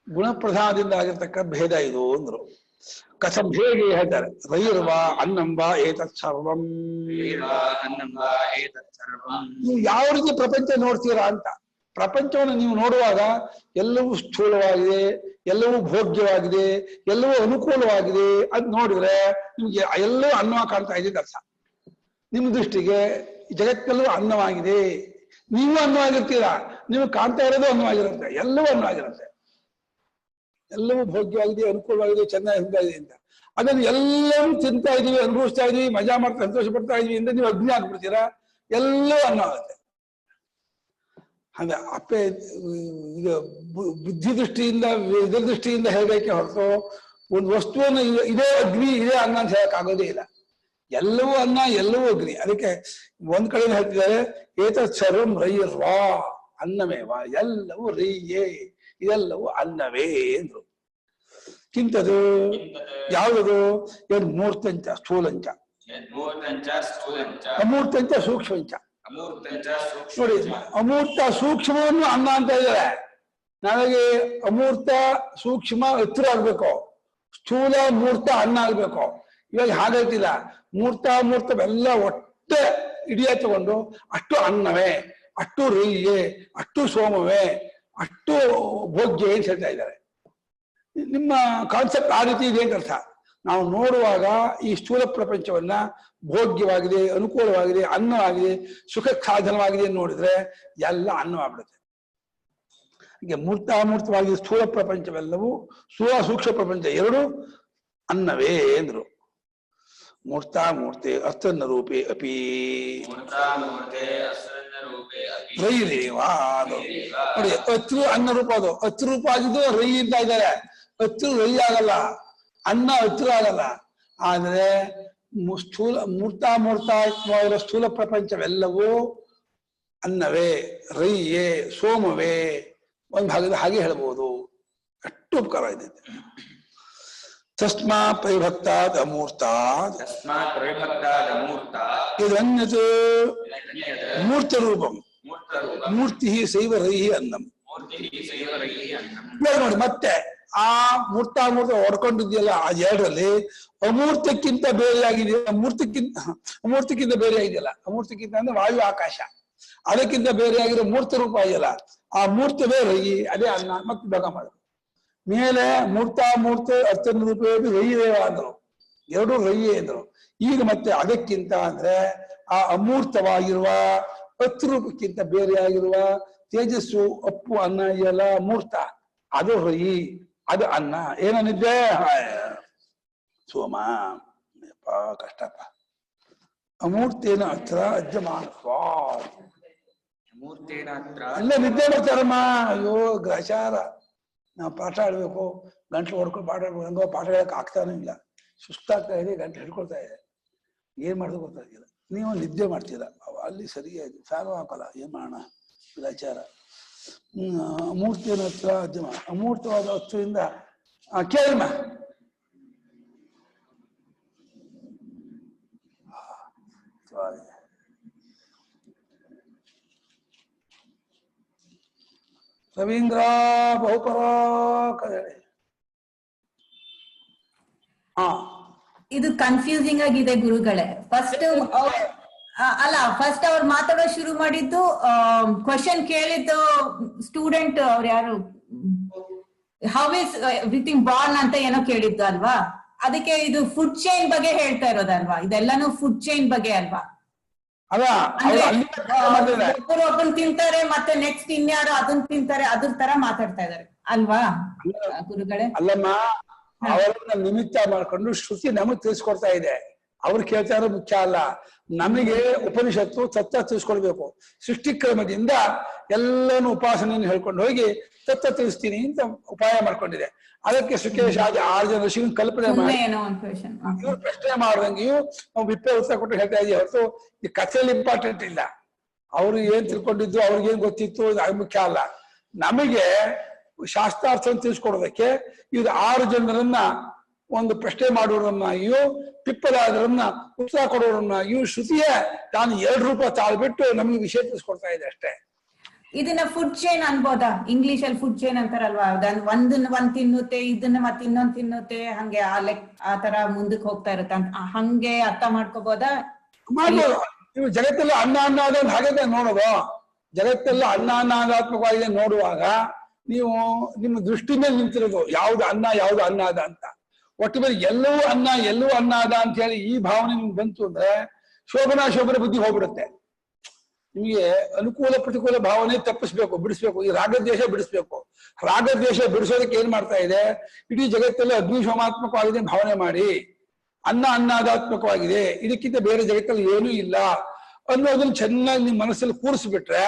ಗುಣಪ್ರಧಾನದಿಂದ ಆಗಿರ್ತಕ್ಕ ಭೇದ ಇದು ಅಂದ್ರು. ಕಥಂ ಹೇಗೆ ಹೇಳ್ತಾರೆ, ರೈರ್ವ ಅನ್ನಂಬ ಏತತ್ ಸರ್ವಂ. ನೀವು ಯಾವ ರೀತಿ ಪ್ರಪಂಚ ನೋಡ್ತೀರಾ ಅಂತ. ಪ್ರಪಂಚವನ್ನು ನೀವು ನೋಡುವಾಗ ಎಲ್ಲವೂ ಸ್ಥೂಲವಾಗಿದೆ, ಎಲ್ಲವೂ ಭೋಗ್ಯವಾಗಿದೆ, ಎಲ್ಲವೂ ಅನುಕೂಲವಾಗಿದೆ ಅದ್ ನೋಡಿದ್ರೆ ನಿಮ್ಗೆ ಎಲ್ಲವೂ ಅನ್ನವಾಗಿ ಕಾಣ್ತಾ ಇದೆ ಅರ್ಥ. ನಿಮ್ಮ ದೃಷ್ಟಿಗೆ ಜಗತ್ತೆಲ್ಲವೂ ಅನ್ನವಾಗಿದೆ, ನೀವು ಅನ್ನವಾಗಿರ್ತೀರಾ, ನೀವು ಕಾಣ್ತಾ ಇರೋದು ಅನ್ನವಾಗಿರುತ್ತೆ, ಎಲ್ಲವೂ ಅನ್ನವಾಗಿರುತ್ತೆ. ಎಲ್ಲವೂ ಭೋಗ್ಯವಾಗಿದೆ, ಅನುಕೂಲವಾಗಿದೆ, ಚೆನ್ನಾಗಿ ಹಿಂಗಾಗಿದೆ ಅಂತ ಅದನ್ನು ಎಲ್ಲವೂ ತಿಂತಾ ಇದೀವಿ, ಅನುಭವಿಸ್ತಾ ಇದೀವಿ, ಮಜಾ ಮಾಡ್ತಾ ಸಂತೋಷ ಪಡ್ತಾ ಇದೀವಿ ಅಂತ ನೀವು ಅಗ್ನಿ ಆಗ್ಬಿಡ್ತೀರಾ, ಎಲ್ಲವೂ ಅನ್ನವಾಗುತ್ತೆ. ಅಂದ್ರೆ ಅಪ್ಪೆ ಈಗ ಬುದ್ಧಿ ದೃಷ್ಟಿಯಿಂದ ಇದ್ರ ದೃಷ್ಟಿಯಿಂದ ಹೇಳಬೇಕೆ ಹೊರತು ಒಂದು ವಸ್ತುವನ್ನು ಇದೇ ಅಗ್ನಿ ಇದೇ ಅನ್ನ ಅಂತ ಹೇಳಕ್ಕಾಗೋದೇ ಇಲ್ಲ. ಎಲ್ಲವೂ ಅನ್ನ, ಎಲ್ಲವೂ ಅಗ್ನಿ. ಅದಕ್ಕೆ ಒಂದ್ ಕಡೆ ಹೇಳ್ತಿದ್ದಾರೆ, ಏತತ್ ಸರ್ವಂ ರೈರ್ವಾ ಅನ್ನಮೇವ, ಎಲ್ಲವೂ ರೈಯೇ, ಇದೆಲ್ಲವೂ ಅನ್ನವೇ ಅಂದ್ರು. ಕಿಂತದು ಯಾವುದದು? ಎರಡು ಮೂರ್ತಂಚ ಸ್ಥೂಲಂಚ, ಅಮೂರ್ತಂಚ ಸೂಕ್ಷ್ಮಂಚ. ನೋಡಿ, ಅಮೂರ್ತ ಸೂಕ್ಷ್ಮವನ್ನು ಅನ್ನ ಅಂತ ಇದ್ದಾರೆ. ನನಗೆ ಅಮೂರ್ತ ಸೂಕ್ಷ್ಮ ಹತ್ತಿರ ಆಗ್ಬೇಕು, ಸ್ಥೂಲ ಮೂರ್ತ ಅನ್ನ ಆಗ್ಬೇಕು. ಇವಾಗ ಹಾಗಾಗ್ತಿಲ್ಲ. ಮೂರ್ತವೆಲ್ಲ ಒಟ್ಟೆ ಇಡಿಯ ತಗೊಂಡು ಅಷ್ಟು ಅನ್ನವೇ, ಅಷ್ಟು ರೈಯೇ, ಅಷ್ಟು ಸೋಮವೇ, ಅಷ್ಟು ಭೋಗ್ಯ ಅಂತ ಹೇಳ್ತಾ ಇದ್ದಾರೆ. ನಿಮ್ಮ ಕಾನ್ಸೆಪ್ಟ್ ಆ ರೀತಿ ಇದೆ ಅಂತ ಅರ್ಥ. ನಾವು ನೋಡುವಾಗ ಈ ಸ್ಥೂಲ ಪ್ರಪಂಚವನ್ನ ಭೋಗ್ಯವಾಗಿದೆ, ಅನುಕೂಲವಾಗಿದೆ, ಅನ್ನವಾಗಿದೆ, ಸುಖ ಸಾಧನವಾಗಿದೆ ನೋಡಿದ್ರೆ ಎಲ್ಲ ಅನ್ನವಾಗ್ಬಿಡುತ್ತೆ. ಹೀಗೆ ಮೂರ್ತವಾಗಿ ಸ್ಥೂಲ ಪ್ರಪಂಚವೆಲ್ಲವೂ ಸೂಕ್ಷ್ಮ ಪ್ರಪಂಚ ಎರಡು ಅನ್ನವೇ ಎಂದ್ರು. ಮೂರ್ತೆ ಅಸ್ತನ್ನ ರೂಪೇ ಅಪಿ ರೈರೇವ. ನೋಡಿ, ಅತ್ರು ಅನ್ನ ರೂಪ, ಅದು ಅತ್ರು ರೂಪ ಆಗಿದ್ದು ರೈ ಅಂತ ಇದ್ದಾರೆ. ಅತ್ರು ರೈ ಆಗಲ್ಲ, ಅನ್ನ ಅತ್ರು ಆಗಲ್ಲ. ಆದ್ರೆ ಮೂರ್ತಾತ್ಮವಾಗಿರೋ ಸ್ಥೂಲ ಪ್ರಪಂಚವೆಲ್ಲವೂ ಅನ್ನವೇ, ರೈಯೇ, ಸೋಮವೇ ಒಂದು ಭಾಗದ ಹಾಗೆ ಹೇಳ್ಬೋದು. ಅಷ್ಟು ಉಪಕಾರ ಇದೆ. ತಸ್ಮಾ ಪರಿಭಕ್ತಾದ್ ಅಮೂರ್ತಾದ್ ಇದನ್ಯತ್ ಮೂರ್ತ ರೂಪಂ ಮೂರ್ತಿ ಸೈವ ರೈಹಿ ಅನ್ನಂ. ನೋಡಿ, ಮತ್ತೆ ಆ ಮೂರ್ತ ಹೊಡ್ಕೊಂಡಿದ್ಯಲ್ಲ, ಆ ಎರಡರಲ್ಲಿ ಅಮೂರ್ತಕ್ಕಿಂತ ಬೇರೆಯಾಗಿದೆ, ಅಮೂರ್ತಕ್ಕಿಂತ ಬೇರೆ ಆಗಿದೆಯಲ್ಲ. ಅಮೂರ್ತಕ್ಕಿಂತ ಅಂದ್ರೆ ವಾಯು ಆಕಾಶ, ಅದಕ್ಕಿಂತ ಬೇರೆಯಾಗಿರೋ ಮೂರ್ತ ರೂಪ ಇದೆಯಲ್ಲ, ಆ ಮೂರ್ತವೇ ರೈ, ಅದೇ ಅನ್ನ. ಮತ್ತೆ ಭಾಗ ಮಾಡು ಮೇಲೆ ಮೂರ್ತ ಅರ್ಥನ ರೂಪ ರೈಯೇವ ಅಂದ್ರು, ಎರಡು ರೈಯೇ ಅಂದ್ರು. ಈಗ ಮತ್ತೆ ಅದಕ್ಕಿಂತ ಅಂದ್ರೆ ಆ ಅಮೂರ್ತವಾಗಿರುವ ಅತ್ರೂಪಕ್ಕಿಂತ ಬೇರೆಯಾಗಿರುವ ತೇಜಸ್ಸು ಅಪ್ಪು ಅನ್ನ ಇದೆಯಲ್ಲ ಮೂರ್ತ, ಅದು ರೈ, ಅದು ಅನ್ನ. ಏನನ್ನಿದ್ದೆ? ಸೋಮ. ಕಷ್ಟಪ್ಪ. ಅಮೂರ್ತೇನ ಅತ್ರ ಅಜ್ಜಮಾನತ್ವ. ಮೂರ್ತೇನ ಅತ್ರ ಎಲ್ಲ ನಿದ್ದೆ ಮಾಡ್ತಾರಮ್ಮ. ಅಯ್ಯೋ ಗ್ರಚಾರ, ನಾವು ಪಾಠ ಆಡ್ಬೇಕು, ಗಂಟ್ಲು ಹೊಡ್ಕೊಂಡು ಪಾಠ ಆಡ್ಬೇಕು, ಹಂಗೋ ಪಾಠ ಹೇಳಕ್ ಆಗ್ತಾನೂ ಇಲ್ಲ, ಸುಸ್ತಾಗ್ತಾ ಇದೆ, ಗಂಟ್ಲು ಹಿಡ್ಕೊಳ್ತಾ ಇದೆ, ಏನ್ ಮಾಡೋದು ಗೊತ್ತಾಗಿಲ್ಲ. ನೀವು ನಿದ್ದೆ ಮಾಡ್ತೀರಾ, ಅಲ್ಲಿ ಸರಿಯಾಗಿ ಫ್ಯಾನು ಹಾಕಲ್ಲ, ಏನ್ ಮಾಡೋಣ ಗ್ರಚಾರ. ಅಮೂರ್ತೇನ ಹತ್ರ ಅಜ್ಜಮಾನ, ಅಮೂರ್ತವಾದ ವಸ್ತುವಿಂದ ಕೇಳಮ್ಮ. ರವೀಂದ್ರ ಬಹುಪರ ಇದು ಕನ್ಫ್ಯೂಸಿಂಗ್ ಆಗಿದೆ ಗುರುಗಳೇ. ಫಸ್ಟ್ ಅಲ್ಲ, ಫಸ್ಟ್ ಅವ್ರು ಮಾತಾಡೋ ಶುರು ಮಾಡಿದ್ದು ಕ್ವಶನ್ ಕೇಳಿದ್ದು ಸ್ಟೂಡೆಂಟ್ ಅವ್ರು ಯಾರು, ಹೌ ಇಸ್ ಎವ್ರಿಥಿಂಗ್ ಬಾರ್ನ್ ಅಂತ ಏನೋ ಕೇಳಿದ್ದು ಅಲ್ವಾ? ಅದಕ್ಕೆ ಇದು ಫುಡ್ ಚೈನ್ ಬಗ್ಗೆ ಹೇಳ್ತಾ ಇರೋದಲ್ವಾ? ಇದೆಲ್ಲಾನು ಫುಡ್ ಚೈನ್ ಬಗ್ಗೆ ಅಲ್ವಾ? ಒಬ್ಬನ್ ತಿಂತಾರೆ, ಮತ್ತೆ ನೆಕ್ಸ್ಟ್ ಇನ್ಯಾರು ಅದನ್ನ ತಿಂತಾರೆ, ಅದ್ರ ತರ ಮಾತಾಡ್ತಾ ಇದಾರೆ ಅಲ್ವಾ ಗುರುಗಳೇ? ಅಲ್ಲಮ್ಮ, ಅವರನ್ನ ನಿಮಿತ್ತ ಮಾಡ್ಕೊಂಡು ಶ್ರುತಿ ನಮಗ್ ತಿಳಿಸ್ಕೊಡ್ತಾ ಇದೆ. ಅವ್ರು ಕೇಳ್ತಾ ಇರೋ ಮುಖ್ಯ ಅಲ್ಲ, ನಮಗೆ ಉಪನಿಷತ್ತು ತತ್ವ ತಿಳಿಸ್ಕೊಡ್ಬೇಕು. ಸೃಷ್ಟಿಕ್ರಮದಿಂದ ಎಲ್ಲಾನು ಉಪಾಸನೆಯನ್ನು ಹೇಳ್ಕೊಂಡು ಹೋಗಿ ತತ್ವ ತಿಳಿಸ್ತೀನಿ ಅಂತ ಉಪಾಯ ಮಾಡ್ಕೊಂಡಿದೆ. ಅದಕ್ಕೆ ಸುಖೇಶ್ ಆಗಿ 6 ಜನ ಋಷಿಗಳು ಕಲ್ಪನೆ ಮಾಡಿ ಇವ್ರು ಪ್ರಶ್ನೆ ಮಾಡ್ದಂಗೆಯೂ ನಾವು ವಿಪ್ಪ ಉತ್ತರ ಕೊಟ್ಟು ಹೇಳ್ತಾ ಇದೀವಿ ಹೊರತು ಈ ಕಥೆಯಲ್ಲಿ ಇಂಪಾರ್ಟೆಂಟ್ ಇಲ್ಲ. ಅವ್ರು ಏನ್ ತಿಳ್ಕೊಂಡಿದ್ದು, ಅವ್ರಿಗೇನ್ ಗೊತ್ತಿತ್ತು, ಅದು ಮುಖ್ಯ ಅಲ್ಲ. ನಮಗೆ ಶಾಸ್ತ್ರಾರ್ಥ ತಿಳಿಸ್ಕೊಡೋದಕ್ಕೆ ಇವ್ರು 6 ಜನರನ್ನ ಒಂದು ಪ್ರಶ್ನೆ ಮಾಡೋರನ್ನಾಗಿಯೂ ಪಿಪ್ಪಲಾದರನ್ನ ಉತ್ತರ ಕೊಡೋರನ್ನಾಗಿಯೂ ಶ್ರುತಿಯೇ ತಾನು 2 ರೂಪ ತಾಳ್ಬಿಟ್ಟು ನಮಗೆ ವಿಷಯ ತಿಳಿಸ್ಕೊಡ್ತಾ ಇದೆ ಅಷ್ಟೇ. ಇದನ್ನ ಫುಡ್ ಚೈನ್ ಅನ್ಬೋದಾ? ಇಂಗ್ಲಿಷ್ ಅಲ್ಲಿ ಫುಡ್ ಚೈನ್ ಅಂತಾರಲ್ವಾ, ಒಂದನ್ನ ಒಂದ್ ತಿನ್ನುತ್ತೆ, ಇದನ್ನ ಮತ್ತೆ ಇನ್ನೊಂದ್ ತಿನ್ನುತ್ತೆ, ಹಂಗೆ ಆ ತರ ಮುಂದಕ್ಕೆ ಹೋಗ್ತಾ ಇರುತ್ತೆ ಅಂತ ಹಂಗೆ ಅರ್ಥ ಮಾಡ್ಕೋಬೋದಾ? ಮಾಡ್ಬೋದು. ನೀವು ಜಗತ್ತೆಲ್ಲ ಅನ್ನ ಅನ್ನೋದನ್ನ ಹಾಗೆ ನೋಡೋದು. ಜಗತ್ತೆಲ್ಲ ಅನ್ನಾತ್ಮಕವಾಗಿದೆ ನೋಡುವಾಗ ನೀವು ನಿಮ್ಮ ದೃಷ್ಟಿ ಮೇಲೆ ನಿಂತಿರೋದು ಯಾವ್ದು ಅನ್ನ ಯಾವ್ದು ಅನ್ನಾದ ಅಂತ. ಒಟ್ಟು ಮೇಲೆ ಎಲ್ಲವೂ ಅನ್ನಾದ ಅಂತ ಹೇಳಿ ಈ ಭಾವನೆ ನಿಮ್ಗೆ ಬಂತು ಅಂದ್ರೆ ಶೋಭನ ಬುದ್ಧಿ ಹೋಗ್ಬಿಡುತ್ತೆ. ನಿಮಗೆ ಅನುಕೂಲ ಪ್ರತಿಕೂಲ ಭಾವನೆ ತಪ್ಪಿಸ್ಬೇಕು, ಬಿಡಿಸ್ಬೇಕು. ಈ ರಾಗದ್ವೇಷ ಬಿಡಿಸ್ಬೇಕು. ರಾಗದ್ವೇಷ ಬಿಡಿಸೋದಕ್ಕೆ ಏನ್ ಮಾಡ್ತಾ ಇದೆ, ಇಡೀ ಜಗತ್ತಲ್ಲಿ ಅಗ್ನಿಶೋಮಾತ್ಮಕವಾಗಿದೆ ಭಾವನೆ ಮಾಡಿ, ಅನ್ನಾದಾತ್ಮಕವಾಗಿದೆ, ಇದಕ್ಕಿಂತ ಬೇರೆ ಜಗತ್ತಲ್ಲಿ ಏನೂ ಇಲ್ಲ ಅನ್ನೋದನ್ನ ಚೆನ್ನಾಗಿ ನಿಮ್ ಮನಸ್ಸಲ್ಲಿ ಕೂರಿಸ್ಬಿಟ್ರೆ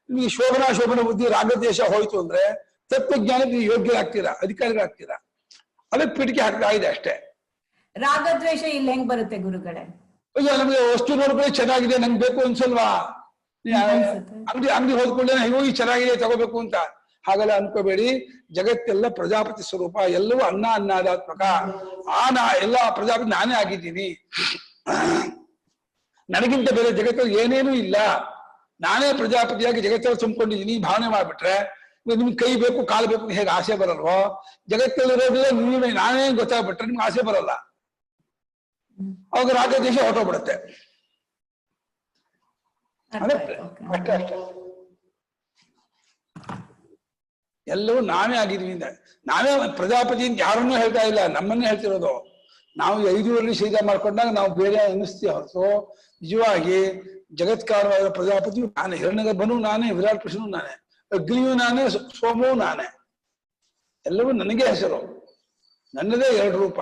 ನಿಮಗೆ ಶೋಭನ ಬುದ್ಧಿ ರಾಗದ್ವೇಷ ಹೋಯ್ತು ಅಂದ್ರೆ ತತ್ವಜ್ಞಾನಕ್ಕೆ ನೀವು ಯೋಗ್ಯರಾಗ್ತೀರಾ, ಅಧಿಕಾರಿಗಳಾಗ್ತೀರಾ. ಅದಕ್ಕೆ ಪೀಠಿಕೆ ಹಾಕ್ತಾ ಇದೆ ಅಷ್ಟೇ. ರಾಗದ್ವೇಷ ಇಲ್ಲಿ ಹೆಂಗ್ ಬರುತ್ತೆ ಗುರುಗಳೇ? ಅಯ್ಯೋ, ನಮ್ಗೆ ವಸ್ತು ನೋಡ್ಕೊಳ್ಳಿ ಚೆನ್ನಾಗಿದೆ, ನಂಗೆ ಬೇಕು ಅನ್ಸಲ್ವಾ? ಅಂಗಡಿ ಹೋದ್ಕೊಳ್ಳೆ ಹೋಗಿ ಚೆನ್ನಾಗಿದೆ ತಗೋಬೇಕು ಅಂತ ಹಾಗೆಲ್ಲ ಅನ್ಕೋಬೇಡಿ. ಜಗತ್ತೆಲ್ಲ ಪ್ರಜಾಪತಿ ಸ್ವರೂಪ, ಎಲ್ಲವೂ ಅನ್ನಾದಾತ್ಮಕ. ಎಲ್ಲ ಪ್ರಜಾಪತಿ ನಾನೇ ಆಗಿದ್ದೀನಿ, ನನಗಿಂತ ಬೇರೆ ಜಗತ್ತಲ್ಲಿ ಏನೇನೂ ಇಲ್ಲ, ನಾನೇ ಪ್ರಜಾಪತಿಯಾಗಿ ಜಗತ್ತಲ್ಲಿ ತುಂಬಿಕೊಂಡಿದ್ದೀನಿ ಭಾವನೆ ಮಾಡ್ಬಿಟ್ರೆ ನಿಮ್ಗೆ ಕೈ ಬೇಕು ಕಾಲು ಬೇಕು ಹೇಗೆ ಆಸೆ ಬರಲ್ವೋ, ಜಗತ್ತಲ್ಲಿರೋದಿಲ್ಲ ನೀವೇ ನಾನೇ ಗೊತ್ತಾಗ್ಬಿಟ್ರೆ ನಿಮ್ಗೆ ಆಸೆ ಬರಲ್ಲ. ಅವಾಗ ರಾಗದ್ವೇಷ ಹೊರಟೋಗ್ಬಿಡುತ್ತೆ. ಅಷ್ಟೇ. ಎಲ್ಲವೂ ನಾವೇ ಆಗಿದ್ವಿ. ನಾವೇ ಪ್ರಜಾಪತಿ ಅಂತ ಯಾರನ್ನೂ ಹೇಳ್ತಾ ಇಲ್ಲ, ನಮ್ಮನ್ನೇ ಹೇಳ್ತಿರೋದು. ನಾವು 5 ವರ್ಷ ಶೀತ ಮಾಡ್ಕೊಂಡಾಗ ನಾವು ಬೇರೆ ಅನ್ನಿಸ್ತೀವಿ ಹೊರತು ನಿಜವಾಗಿ ಜಗತ್ಕಾರವಾದ ಪ್ರಜಾಪತಿಯು ನಾನೇ, ಹಿರಣ್ಯಗರ್ಭನೂ ನಾನೇ, ವಿರಾಟ್ ಕೃಷ್ಣನು ನಾನೇ, ಅಗ್ನಿಯೂ ನಾನೇ, ಸೋಮವೂ ನಾನೇ. ಎಲ್ಲವೂ ನನಗೆ ಹೆಸರು, ನನ್ನದೇ 2 ರೂಪ.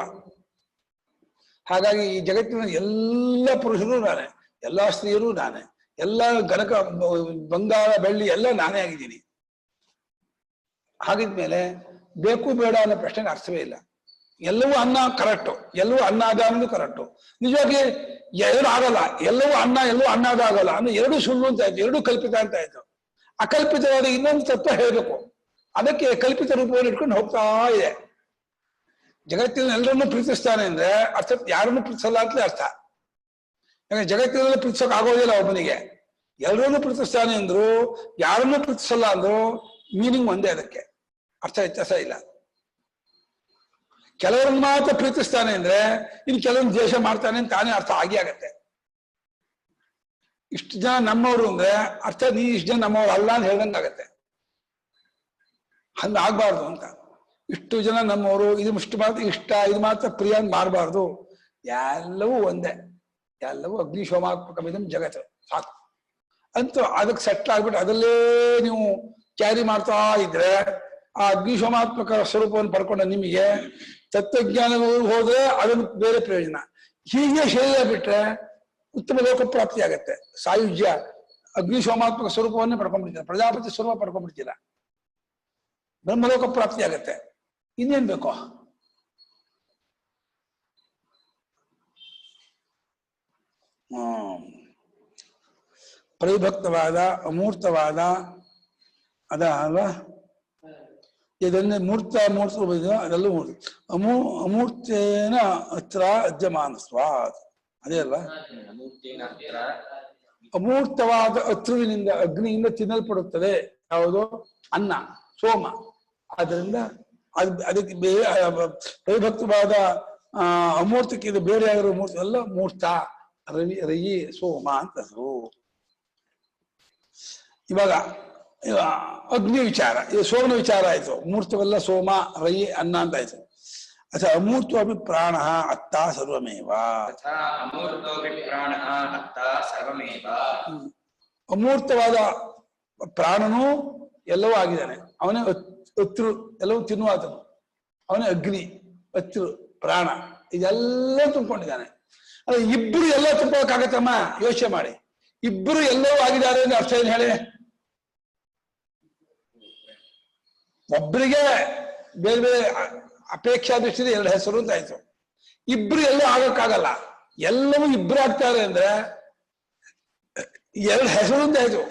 ಹಾಗಾಗಿ ಈ ಜಗತ್ತಿನ ಎಲ್ಲ ಪುರುಷರು ನಾನೇ, ಎಲ್ಲಾ ಸ್ತ್ರೀಯರು ನಾನೇ, ಎಲ್ಲ ಗಣಕ ಬಂಗಾರ ಬೆಳ್ಳಿ ಎಲ್ಲ ನಾನೇ ಆಗಿದ್ದೀನಿ. ಹಾಗಿದ್ಮೇಲೆ ಬೇಕು ಬೇಡ ಅನ್ನೋ ಪ್ರಶ್ನೆಗೆ ಅರ್ಥವೇ ಇಲ್ಲ. ಎಲ್ಲವೂ ಅನ್ನ ಕರೆಕ್ಟು, ಎಲ್ಲವೂ ಅನ್ನಾದ ಅನ್ನೋದು ಕರೆಕ್ಟು. ನಿಜವಾಗಿ 2 ಆಗಲ್ಲ, ಎಲ್ಲವೂ ಎಲ್ಲವೂ ಅನ್ನಾದ ಆಗಲ್ಲ ಅಂದ್ರೆ 2 ಸುಳ್ಳು ಅಂತ ಆಯ್ತು, 2 ಕಲ್ಪಿತ ಅಂತ ಆಯ್ತು. ಅಕಲ್ಪಿತವಾದ ಇನ್ನೊಂದು ತತ್ವ ಹೇಳ್ಬೇಕು, ಅದಕ್ಕೆ ಕಲ್ಪಿತ ರೂಪವನ್ನು ಇಟ್ಕೊಂಡು ಹೋಗ್ತಾ ಇದೆ. ಜಗತ್ತಿನ ಎಲ್ಲರನ್ನೂ ಪ್ರೀತಿಸ್ತಾನೆ ಅಂದ್ರೆ ಅರ್ಥ ಯಾರನ್ನು ಪ್ರೀತಿಸಲ್ಲ ಅಂತಲೇ ಅರ್ಥ. ಯಾಕಂದ್ರೆ ಜಗತ್ತಿನೆಲ್ಲ ಪ್ರೀತಿಸೋಕೆ ಆಗೋದಿಲ್ಲ ಒಬ್ಬನಿಗೆ. ಎಲ್ಲರನ್ನೂ ಪ್ರೀತಿಸ್ತಾನೆ ಅಂದ್ರು ಯಾರನ್ನೂ ಪ್ರೀತಿಸಲ್ಲ ಅಂದ್ರು ಮೀನಿಂಗ್ ಒಂದೇ, ಅದಕ್ಕೆ ಅರ್ಥ ವ್ಯತ್ಯಾಸ ಇಲ್ಲ. ಕೆಲವರನ್ನ ಮಾತ್ರ ಪ್ರೀತಿಸ್ತಾನೆ ಅಂದ್ರೆ ಇನ್ನು ಕೆಲವೊಂದು ದ್ವೇಷ ಮಾಡ್ತಾನೆ ಅಂತ ತಾನೇ ಅರ್ಥ ಆಗಿ ಆಗತ್ತೆ. ಇಷ್ಟು ಜನ ನಮ್ಮವರು ಅಂದ್ರೆ ಅರ್ಥ ನೀ ಇಷ್ಟು ಜನ ನಮ್ಮವ್ರು ಅಲ್ಲ ಅಂತ ಹೇಳ್ದಂಗಾಗತ್ತೆ. ಹಂಗ ಆಗ್ಬಾರ್ದು ಅಂತ. ಇಷ್ಟು ಜನ ನಮ್ಮವರು, ಇದು ಇಷ್ಟು ಮಾತ್ರ ಇಷ್ಟ, ಇದು ಮಾತ್ರ ಪ್ರಿಯ ಅಂತ ಮಾಡಬಾರ್ದು. ಎಲ್ಲವೂ ಒಂದೇ, ಎಲ್ಲವೂ ಅಗ್ನಿಶೋಮಾತ್ಮಕ ಜಗತ್ತು ಸಾಕು ಅಂತೂ ಅದಕ್ಕೆ ಸೆಟ್ಲ್ ಆಗ್ಬಿಟ್ಟು ಅದಲ್ಲೇ ನೀವು ಕ್ಯಾರಿ ಮಾಡ್ತಾ ಇದ್ರೆ ಆ ಅಗ್ನಿಶೋಮಾತ್ಮಕ ಸ್ವರೂಪವನ್ನು ಪಡ್ಕೊಂಡ ನಿಮಗೆ ತತ್ವಜ್ಞಾನ ಹೋದ್ರೆ ಅದನ್ನು ಬೇರೆ ಪ್ರಯೋಜನ. ಹೀಗೆ ಶರೀರ ಬಿಟ್ರೆ ಉತ್ತಮ ಲೋಕ ಪ್ರಾಪ್ತಿ ಆಗತ್ತೆ. ಸಾಯುಜ್ಯ ಅಗ್ನಿಶೋಮಾತ್ಮಕ ಸ್ವರೂಪವನ್ನೇ ಪಡ್ಕೊಂಡ್ಬಿಡ್ತೀರ, ಪ್ರಜಾಪತಿ ಸ್ವರೂಪ ಪಡ್ಕೊಂಡ್ಬಿಡ್ತೀರ, ಬ್ರಹ್ಮಲೋಕ ಪ್ರಾಪ್ತಿ ಆಗತ್ತೆ. ಇನ್ನೇನ್ ಬೇಕೋ? ಪರಿಭಕ್ತವಾದ ಅಮೂರ್ತವಾದ ಅದ ಅಲ್ವಾ? ಇದನ್ನೇ ಮೂರ್ತ ಅದೆಲ್ಲ ಅಮೂರ್ತೇನ ಹತ್ರ ಅಜ್ಯಮಾನಸ್ವಾತ್, ಅದೇ ಅಲ್ವಾ? ಅಮೂರ್ತವಾದ ಅತ್ರುವಿನಿಂದ ಅಗ್ನಿಯಿಂದ ತಿನ್ನಲ್ಪಡುತ್ತದೆ ಯಾವುದು? ಅನ್ನ, ಸೋಮ. ಆದ್ದರಿಂದ ಅದಕ್ಕೆ ಪರಿಭಕ್ತವಾದ ಅಮೂರ್ತಕ್ಕೆ ಇದು ಬೇರೆ ಆಗಿರೋ ಮೂರ್ತ ಎಲ್ಲ ಮೂರ್ತ, ರಯಿ ಸೋಮ ಅಂತ ಹೆಸರು. ಇವಾಗ ಅಗ್ನಿ ವಿಚಾರ, ಇದು ಸೋಮನ ವಿಚಾರ ಆಯ್ತು. ಮೂರ್ತವೆಲ್ಲ ಸೋಮ, ರಯಿ, ಅನ್ನ ಅಂತ ಆಯ್ತು. ಅಥವಾ ಅಮೂರ್ತ ಅಪಿ ಪ್ರಾಣ ಅತ್ತ ಸರ್ವಮೇವ. ಅಮೂರ್ತವಾದ ಪ್ರಾಣನು ಎಲ್ಲವೂ ಆಗಿದ್ದಾನೆ, ಅವನೇ ಅತೃ, ಎಲ್ಲವೂ ತಿನ್ನುವಾತನು, ಅವನೇ ಅಗ್ನಿ, ಅತೃ, ಪ್ರಾಣ, ಇದೆಲ್ಲ ತುಂಬಿಕೊಂಡಿದ್ದಾನೆ. ಅದೇ ಇಬ್ರು ಎಲ್ಲ ತುಂಬೋಕ್ಕಾಗತ್ತಮ್ಮ? ಯೋಚನೆ ಮಾಡಿ. ಇಬ್ರು ಎಲ್ಲವೂ ಆಗಿದ್ದಾರೆ ಅಂದ್ರೆ ಅರ್ಥ ಏನು ಹೇಳಿ? ಒಬ್ಬರಿಗೆ ಬೇರೆ ಬೇರೆ ಅಪೇಕ್ಷಾ ದೃಷ್ಟಿಯಿಂದ ಎರಡು ಹೆಸರು ಅಂತ ಆಯ್ತು. ಇಬ್ರು ಎಲ್ಲೂ ಆಗಕ್ಕಾಗಲ್ಲ, ಎಲ್ಲವೂ ಇಬ್ರು ಆಗ್ತಾರೆ ಅಂದ್ರೆ ಎರಡು ಹೆಸರು ಅಂತ ಆಯ್ತು.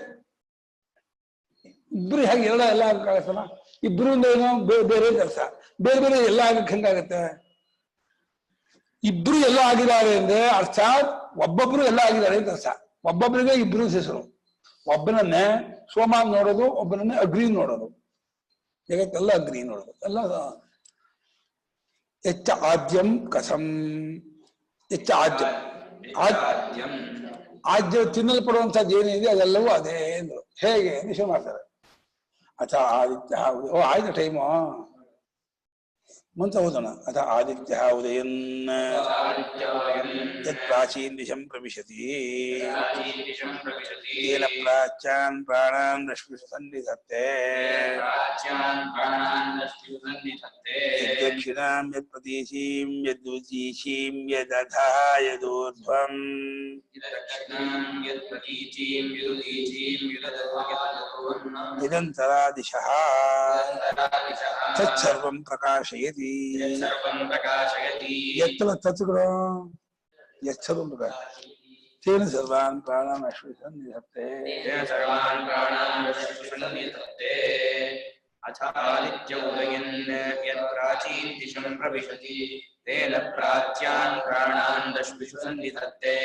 ಇಬ್ರು ಹೇಗೆ ಎಲ್ಲ ಆಗಕ್ಕಾಗತ್ತಲ್ಲ? ಇಬ್ರು ಏನೋ ಬೇರೆ ಕೆಲಸ, ಬೇರೆ ಬೇರೆ ಎಲ್ಲ ಆಗಕ್ಕೆ ಹೆಂಗಾಗತ್ತೆ? ಇಬ್ರು ಎಲ್ಲ ಆಗಿದ್ದಾರೆ ಅಂದ್ರೆ ಅರ್ಥಾತ್ ಒಬ್ಬೊಬ್ರು ಎಲ್ಲ ಆಗಿದ್ದಾರೆ ಅಂತ ಅರ್ಥ. ಒಬ್ಬೊಬ್ಬರಿಗೆ ಇಬ್ರು ಹೆಸರು. ಒಬ್ಬನನ್ನೇ ಸೋಮ ನೋಡೋದು, ಒಬ್ಬನನ್ನೇ ಅಗ್ನಿ ನೋಡೋದು, ಜಗತ್ತೆಲ್ಲ ಅಗ್ನಿ ನೋಡೋದು ಎಲ್ಲ. ಹೆಚ್ಚ ಆದ್ಯಂ ಕಥಂ, ಹೆಚ್ಚ ಆದ್ಯಂ ಆದ್ಯ ತಿನ್ನಲ್ಪಡುವಂಥದ್ದು ಏನಿದೆ ಅದೆಲ್ಲವೂ ಅದೇ ಅಂದ್ರು. ಹೇಗೆ ನಿಶ್ಚಯ ಮಾಡ್ತಾರೆ. ಅಥ ಆದಿತ್ಯ, ಓ ಆಯ್ತು ಟೈಮು ಮುಂತ ಓದೋಣ. ಅಥ ಆದಿತ್ಯ ಉದಯನ್ ಯತ್ ಪ್ರಾಚೀನ್ ದಿಶಂ ಪ್ರವಿಶತಿ ತೇನ ಪ್ರಾಚ್ಯಾನ್ ಪ್ರಾಣಾನ್ ರಶ್ಮಿಷು ಸನ್ನಿಧತ್ತೆ ಯದ್ದಕ್ಷಿಣಾಂ ಯತ್ ಪ್ರತೀಚೀಂ ಯದ್ದುದೀಚೀಂ ಯದಧಾ ಯದೂರ್ಧ್ವಂ ಯದಂತರಾ ದಿಶಃ ತತ್ಸರ್ವಂ ಪ್ರಕಾಶಯತಿ. ಎತ್ತಲ ತತ್ವಗಳು ಎಚ್ಚರು ತೇನ ಸರ್ವಾನ್ ಪ್ರಾಣಾನ್ ಅಶ್ವಿಷನ್ ನಿಧತ್ತೆ. ಅಥಾದಿತ್ಯ ಉದಯನ್ ಯತ್ ಪ್ರಾಚೀನ್ ದಿಶಂ ಪ್ರವಿಶತಿ ತೇನ ಪ್ರಾಚ್ಯಾನ್ ಪ್ರಾಣಾನ್ ರಶ್ಮಿಷು ಸನ್ನಿಧತ್ತೆ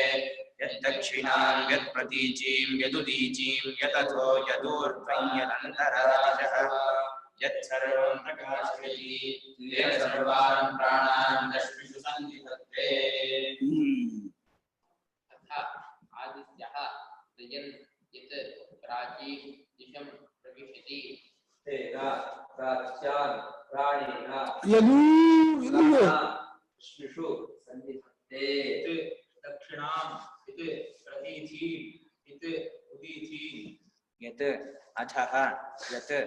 ಯದ್ದಕ್ಷಿಣಾಂ ಯತ್ ಪ್ರತೀಚೀಂ ಯದುದೀಚೀಂ ಯತಥೋ ಯದೂರ್ಧ್ವಂ ಯದಂತರಾದಿಶಃ ಯತ್ಸರ್ವಂ ಪ್ರಕಾಶಯತಿ ತೇನ ಸರ್ವಾನ್ ಪ್ರಾಣಾನ್ ರಶ್ಮಿಷು ಸನ್ನಿಧತ್ತೆ. ಆದಿತ್ಯಃ ಉದಯನ್ ಯತ್ ಪ್ರಾಚೀನ್ ದಿಶಂ ಪ್ರವಿಶತಿ ತೇನ ಪ್ರಾಚ್ಯಾನ್ ಪ್ರಾಣೇನ ರಶ್ಮಿಷು ಸನ್ನಿಧತ್ತೆ ದಕ್ಷಿಣಾಂ ಯತ್ ಪ್ರತೀಚೀಂ ಯತ್ ಉದೀಚೀಂ ಯತ್ ಅಧಃ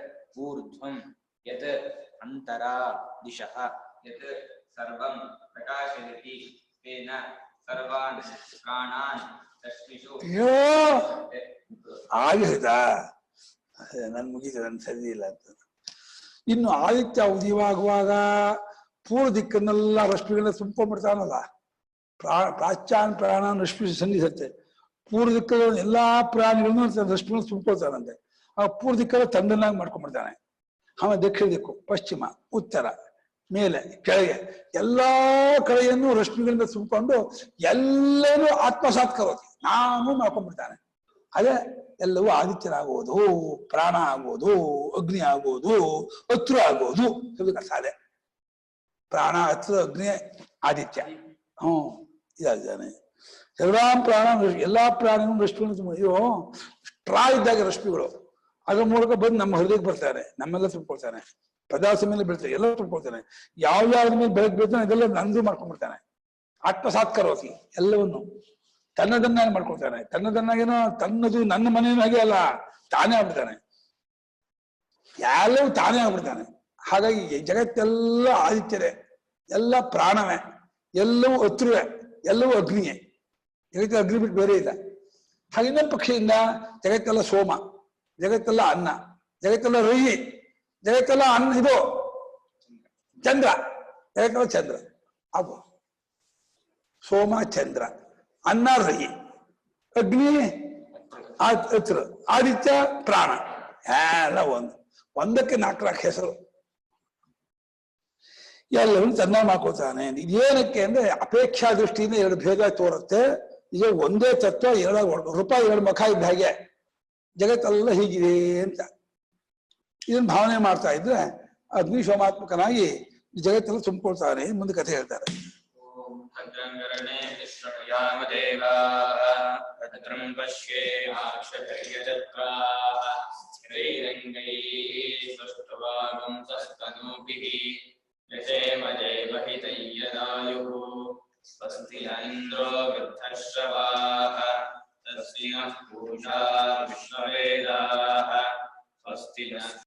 ಯತ್ ಊರ್ಧ್ವಂ ಯತ್ ಅಂತರಾ ದಿಶಃ ಯತ್ ಸರ್ವಂ ಪ್ರಕಾಶಯತಿ ತೇನ ಸರ್ವಾನ್ ಪ್ರಾಣಾನ್ ರಶ್ಮಿಷು. ಆಗಿದೆ ನನ್ ಮುಗಿದ ನನ್ ಸರಿ ಇಲ್ಲ ಅಂತ. ಇನ್ನು ಆದಿತ್ಯ ಉದಯವಾಗುವಾಗ ಪೂರ್ವ ದಿಕ್ಕನ್ನೆಲ್ಲ ರಶ್ಮಿಗಳನ್ನ ತುಂಬಿಡ್ತಾನಲ್ಲ. ಪ್ರಾಚ್ಯಾನ್ ಪ್ರಾಣಾನ್ ರಶ್ಮಿ ಸನ್ನಿಧತ್ತೆ. ಪೂರ್ವ ದಿಕ್ಕದ ಎಲ್ಲಾ ಪ್ರಾಣಿಗಳನ್ನು ರಶ್ಮಿಗಳನ್ನ ತುಂಬಿಕೊಳ್ತಾನಂತೆ. ಆ ಪೂರ್ವ ದಿಕ್ಕಲ್ಲಿ ತಂಡನ್ನಾಗಿ ಮಾಡ್ಕೊಂಡ್ಬಿಡ್ತಾನೆ. ಆಮೇಲೆ ದಕ್ಷಿಣ ದಿಕ್ಕು, ಪಶ್ಚಿಮ, ಉತ್ತರ, ಮೇಲೆ, ಕೆಳಗೆ ಎಲ್ಲಾ ಕಡೆಯನ್ನು ರಶ್ಮಿಗಳಿಂದ ತುಂಬಿಕೊಂಡು ಎಲ್ಲರೂ ಆತ್ಮಸಾತ್ ಕರೋತಿ, ನಾನು ಮಾಡ್ಕೊಂಡ್ಬಿಡ್ತಾನೆ. ಅದೇ ಎಲ್ಲವೂ ಆದಿತ್ಯನಾಗುವುದು, ಪ್ರಾಣ ಆಗುವುದು, ಅಗ್ನಿ ಆಗುವುದು, ಅತೃ ಆಗುವುದು. ಅದೇ ಪ್ರಾಣ, ಅತೃ, ಅಗ್ನಿ, ಆದಿತ್ಯ. ಇದಾಗಿದ್ದಾನೆ. ಸರ್ವಾಂ ಪ್ರಾಣ, ಎಲ್ಲಾ ಪ್ರಾಣಿಗಳು ರಶ್ಮಿಗಳು. ಇವು ಸ್ಟ್ರಾ ಇದ್ದಾಗ ರಶ್ಮಿಗಳು ಅದ್ರ ಮೂಲಕ ಬಂದು ನಮ್ಮ ಹೃದಯಕ್ಕೆ ಬರ್ತಾನೆ, ನಮ್ಮೆಲ್ಲ ತುಂಬಿಕೊಳ್ತಾನೆ. ಪದಾರ್ಥ ಮೇಲೆ ಬೀಳ್ತಾನೆ, ಎಲ್ಲ ತುಂಬಿಕೊಳ್ತಾನೆ. ಯಾವ್ಯಾವ್ದ ಮೇಲೆ ಬೆಳಗ್ಗೆ ಬೀಳ್ತಾನೆ ಅದೆಲ್ಲ ನಂದು ಮಾಡ್ಕೊಂಡ್ಬಿಡ್ತಾನೆ. ಆತ್ಮಸಾತ್ ಕರೋತಿ, ಎಲ್ಲವನ್ನು ತನ್ನದನ್ನಾಗಿ ಮಾಡ್ಕೊಳ್ತಾನೆ. ತನ್ನದನ್ನಾಗೇನೋ ತನ್ನದು ನನ್ನ ಮನೆಯೂ ಹಾಗೆ ಅಲ್ಲ, ತಾನೇ ಆಗ್ಬಿಡ್ತಾನೆ. ಎಲ್ಲವೂ ತಾನೇ ಆಗ್ಬಿಡ್ತಾನೆ. ಹಾಗಾಗಿ ಜಗತ್ತೆಲ್ಲ ಆದಿತ್ಯರೇ, ಎಲ್ಲ ಪ್ರಾಣವೇ, ಎಲ್ಲವೂ ಅತೃವೇ, ಎಲ್ಲವೂ ಅಗ್ನಿಯೇ. ಜಗತ್ತಿನ ಅಗ್ನಿ ಬಿಟ್ಟು ಬೇರೆ ಇಲ್ಲ. ಹಾಗೆ ಇನ್ನೊಂದು ಪಕ್ಷಿಯಿಂದ ಜಗತ್ತೆಲ್ಲ ಸೋಮ, ಜಗತ್ತೆಲ್ಲ ಅನ್ನ, ಜಗತ್ತೆಲ್ಲ ರಯಿ, ಜಗತ್ತೆಲ್ಲ ಅನ್ನ, ಇದು ಚಂದ್ರ, ಜಗತ್ತೆಲ್ಲ ಚಂದ್ರ. ಅದು ಸೋಮ ಚಂದ್ರ, ಅನ್ನ ರಯಿ, ಅಗ್ನಿ ಅತ್ರ, ಆದಿತ್ಯ ಪ್ರಾಣ, ಎಲ್ಲ ಒಂದಕ್ಕೆ 4 ಹೆಸರು. ಎಲ್ಲರೂ ಚೆನ್ನಾಗಿ ಮಾಡ್ಕೋತಾನೆ. ಇದೇನಕ್ಕೆ ಅಂದ್ರೆ ಅಪೇಕ್ಷಾ ದೃಷ್ಟಿಯಿಂದ 2 ಭೇದ ತೋರುತ್ತೆ. ಈಗ ಒಂದೇ ತತ್ವ 2 ರೂಪಾಯಿ 2 ಮುಖ ಇದ್ದ ಹಾಗೆ ಜಗತ್ತೆಲ್ಲ ಹೀಗಿದೆ ಅಂತ ಇದನ್ನ ಭಾವನೆ ಮಾಡ್ತಾ ಇದ್ರೆ ಅಗ್ನಿಶೋಮಾತ್ಮಕನಾಗಿ ಜಗತ್ತೆಲ್ಲ ತುಂಬಿಕೊಳ್ತಾನೆ. ಮುಂದೆ ಕಥೆ ಹೇಳ್ತಾರೆ. ಸ್ವಸ್ತಿ ಇಂದ್ರೋ ವೃದ್ಧಶ್ರವಾಃ ತಸ್ಯ ಪೂಷಾ